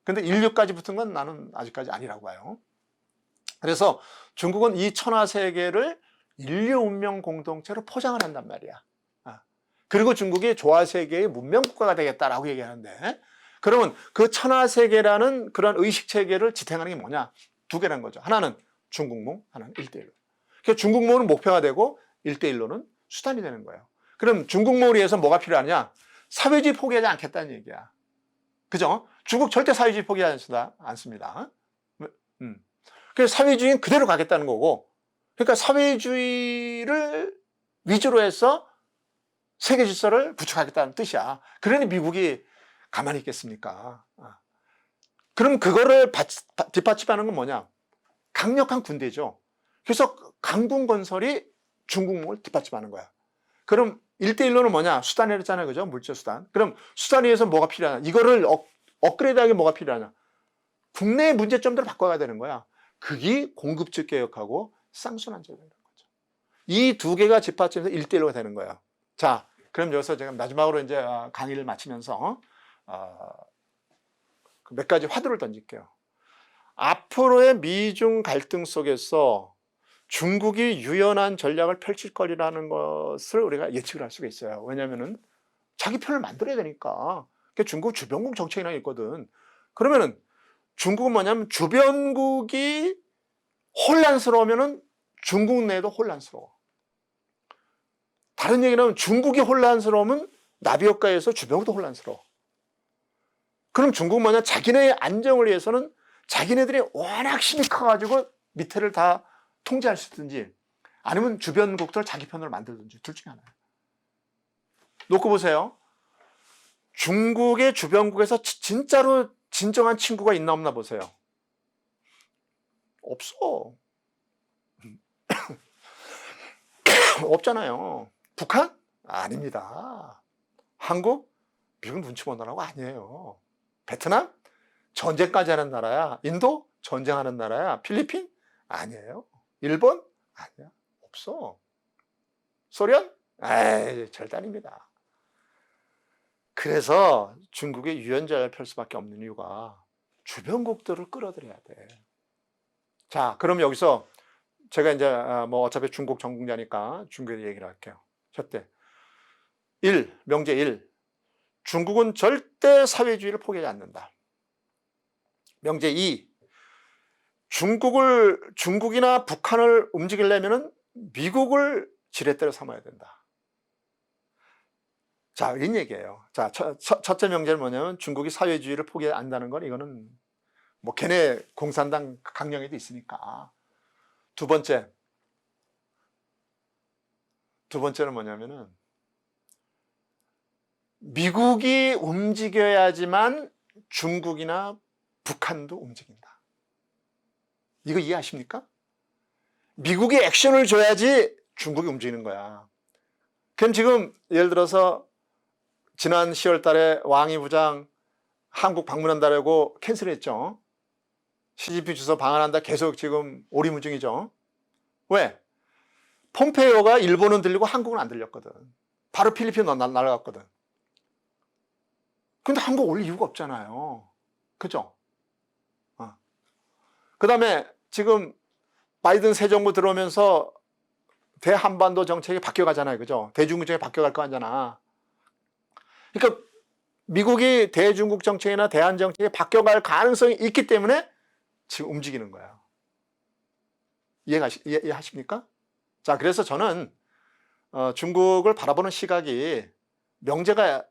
[SPEAKER 2] 근데 인류까지 붙은 건 나는 아직까지 아니라고 봐요. 그래서 중국은 이 천하세계를 인류 운명 공동체로 포장을 한단 말이야. 그리고 중국이 조화세계의 문명국가가 되겠다라고 얘기하는데 그러면 그 천하세계라는 그런 의식체계를 지탱하는 게 뭐냐? 2개라는 거죠. 하나는 중국몽, 하나는 1대1로. 그러니까 중국몽은 목표가 되고 1대1로는 수단이 되는 거예요. 그럼 중국몽을 위해서 뭐가 필요하냐? 사회주의 포기하지 않겠다는 얘기야. 그죠? 중국 절대 사회주의 포기하지 않습니다. 그래서 사회주의는 그대로 가겠다는 거고, 그러니까 사회주의를 위주로 해서 세계 질서를 구축하겠다는 뜻이야. 그러니 미국이 가만히 있겠습니까? 그럼 그거를 뒷받침하는 건 뭐냐? 강력한 군대죠. 그래서 강군 건설이 중국을 뒷받침하는 거야. 그럼 1대1로는 뭐냐? 수단을 했잖아요. 그죠? 물질 수단. 그럼 수단에 의해서 뭐가 필요하냐? 이거를 업그레이드하기 뭐가 필요하냐? 국내의 문제점들을 바꿔야 되는 거야. 그게 공급적 개혁하고 쌍순환제도라는 거죠. 이 두 개가 뒷받침해서 1대1로가 되는 거예요. 자, 그럼 여기서 제가 마지막으로 이제 강의를 마치면서 몇 가지 화두를 던질게요. 앞으로의 미중 갈등 속에서 중국이 유연한 전략을 펼칠 거리라는 것을 우리가 예측을 할 수가 있어요. 왜냐하면은 자기 편을 만들어야 되니까. 중국 주변국 정책이나 있거든. 그러면은 중국은 뭐냐면 주변국이 혼란스러우면은 중국 내도 혼란스러워. 다른 얘기는 중국이 혼란스러우면 나비효과에서 주변국도 혼란스러워. 그럼 중국은 뭐냐? 자기네의 안정을 위해서는 자기네들이 워낙 힘이 커가지고 밑에를 다 통제할 수 있든지 아니면 주변국들 자기 편으로 만들든지 둘 중에 하나예요. 놓고 보세요. 중국의 주변국에서 진짜로 진정한 친구가 있나 없나 보세요. 없어. 없잖아요. 북한? 아닙니다. 한국? 미국 눈치 보느라고 아니에요. 베트남? 전쟁까지 하는 나라야. 인도? 전쟁하는 나라야. 필리핀? 아니에요. 일본? 아니야. 없어. 소련? 에이, 절대 아닙니다. 그래서 중국의 유연자를 펼 수밖에 없는 이유가 주변국들을 끌어들여야 돼. 자, 그럼 여기서 제가 이제 뭐 어차피 중국 전공자니까 중국에 얘기를 할게요. 첫째, 명제 1. 중국은 절대 사회주의를 포기하지 않는다. 명제 2. 중국이나 북한을 움직이려면 미국을 지렛대로 삼아야 된다. 자, 이런 얘기예요. 자, 첫째 명제는 뭐냐면 중국이 사회주의를 포기하지 않는다는 건 이거는 뭐 걔네 공산당 강령에도 있으니까. 두 번째는 뭐냐면은 미국이 움직여야지만 중국이나 북한도 움직인다. 이거 이해하십니까? 미국이 액션을 줘야지 중국이 움직이는 거야. 그럼 지금 예를 들어서 지난 10월 달에 왕이 부장 한국 방문한다고 캔슬했죠. 시진핑 주석 방한한다 계속 지금 오리무중이죠. 왜? 폼페이오가 일본은 들리고 한국은 안 들렸거든. 바로 필리핀 날아갔거든. 근데 한국 올 이유가 없잖아요. 그죠? 그 다음에 지금 바이든 새 정부 들어오면서 대한반도 정책이 바뀌어가잖아요. 그죠? 대중국 정책이 바뀌어갈 거 아니잖아. 그러니까 미국이 대중국 정책이나 대한 정책이 바뀌어갈 가능성이 있기 때문에 지금 움직이는 거예요. 이해하십니까? 자, 그래서 저는 중국을 바라보는 시각이 명제가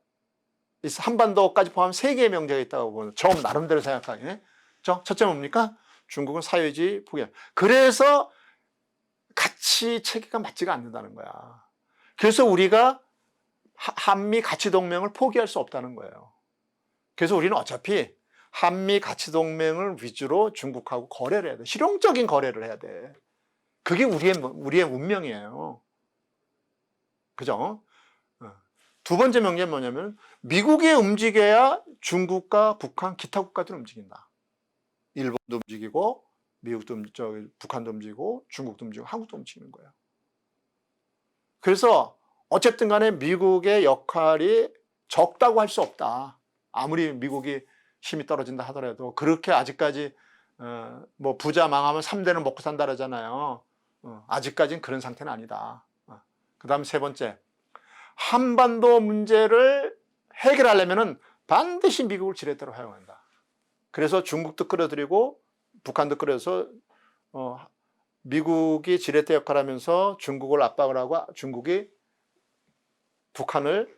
[SPEAKER 2] 있어. 한반도까지 포함 3개의 명제가 있다고 보는 저 나름대로 생각하기에. 첫째 뭡니까? 중국은 사회주의 포기해. 그래서 가치 체계가 맞지가 않는다는 거야. 그래서 우리가 한미 가치 동맹을 포기할 수 없다는 거예요. 그래서 우리는 어차피 한미 가치 동맹을 위주로 중국하고 거래를 해야 돼. 실용적인 거래를 해야 돼. 그게 우리의 운명이에요. 그죠? 두 번째 명제는 뭐냐면 미국이 움직여야 중국과 북한, 기타 국가들은 움직인다. 일본도 움직이고 미국도 북한도 움직이고 중국도 움직이고 한국도 움직이는 거예요. 그래서 어쨌든 간에 미국의 역할이 적다고 할 수 없다. 아무리 미국이 힘이 떨어진다 하더라도 그렇게 아직까지 뭐 부자 망하면 3대는 먹고 산다 그러잖아요. 아직까지는 그런 상태는 아니다. 그 다음 세 번째, 한반도 문제를 해결하려면 반드시 미국을 지렛대로 활용한다. 그래서 중국도 끌어들이고 북한도 끌어서 미국이 지렛대 역할을 하면서 중국을 압박을 하고 중국이 북한을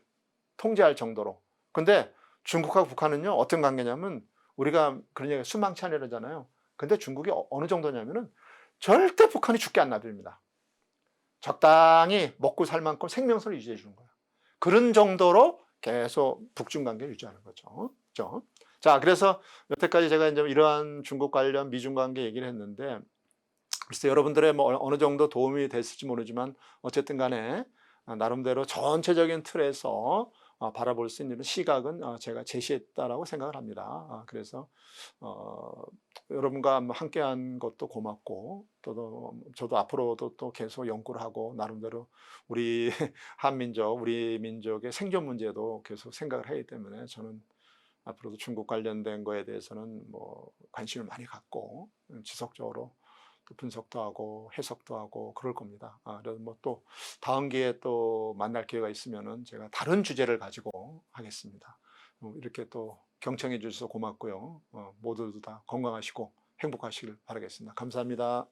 [SPEAKER 2] 통제할 정도로. 근데 중국하고 북한은요, 어떤 관계냐면 우리가 그런 얘기 순망치 않으려잖아요. 근데 중국이 어느 정도냐면은 절대 북한이 죽게 안 놔둡니다. 적당히 먹고 살 만큼 생명선을 유지해 주는 거예요. 그런 정도로 계속 북중 관계를 유지하는 거죠. 그렇죠? 자, 그래서 여태까지 제가 이제 이러한 중국 관련 미중 관계 얘기를 했는데, 글쎄 여러분들의 뭐 어느 정도 도움이 됐을지 모르지만 어쨌든 간에 나름대로 전체적인 틀에서 바라볼 수 있는 시각은 제가 제시했다라고 생각을 합니다. 그래서 여러분과 함께한 것도 고맙고, 또 저도 앞으로도 또 계속 연구를 하고 나름대로 우리 한민족, 우리 민족의 생존 문제도 계속 생각을 하기 때문에 저는 앞으로도 중국 관련된 거에 대해서는 뭐 관심을 많이 갖고 지속적으로 또 분석도 하고 해석도 하고 그럴 겁니다. 그래서 뭐 또 다음 기회에 또 만날 기회가 있으면은 제가 다른 주제를 가지고 하겠습니다. 이렇게 또 경청해 주셔서 고맙고요. 모두들 다 건강하시고 행복하시길 바라겠습니다. 감사합니다.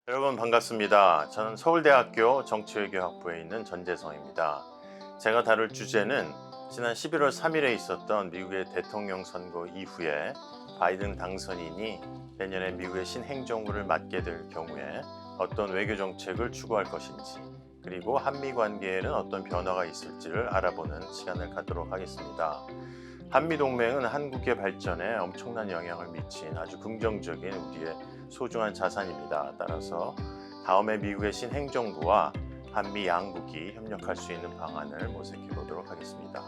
[SPEAKER 3] 여러분 반갑습니다. 저는 서울대학교 정치외교학부에 있는 전재성입니다. 제가 다룰 주제는 지난 11월 3일에 있었던 미국의 대통령 선거 이후에 바이든 당선인이 내년에 미국의 신행정부를 맡게 될 경우에 어떤 외교 정책을 추구할 것인지, 그리고 한미 관계에는 어떤 변화가 있을지를 알아보는 시간을 갖도록 하겠습니다. 한미동맹은 한국의 발전에 엄청난 영향을 미친 아주 긍정적인 우리의 소중한 자산입니다. 따라서 다음에 미국의 신행정부와 한미 양국이 협력할 수 있는 방안을 모색해 보도록 하겠습니다.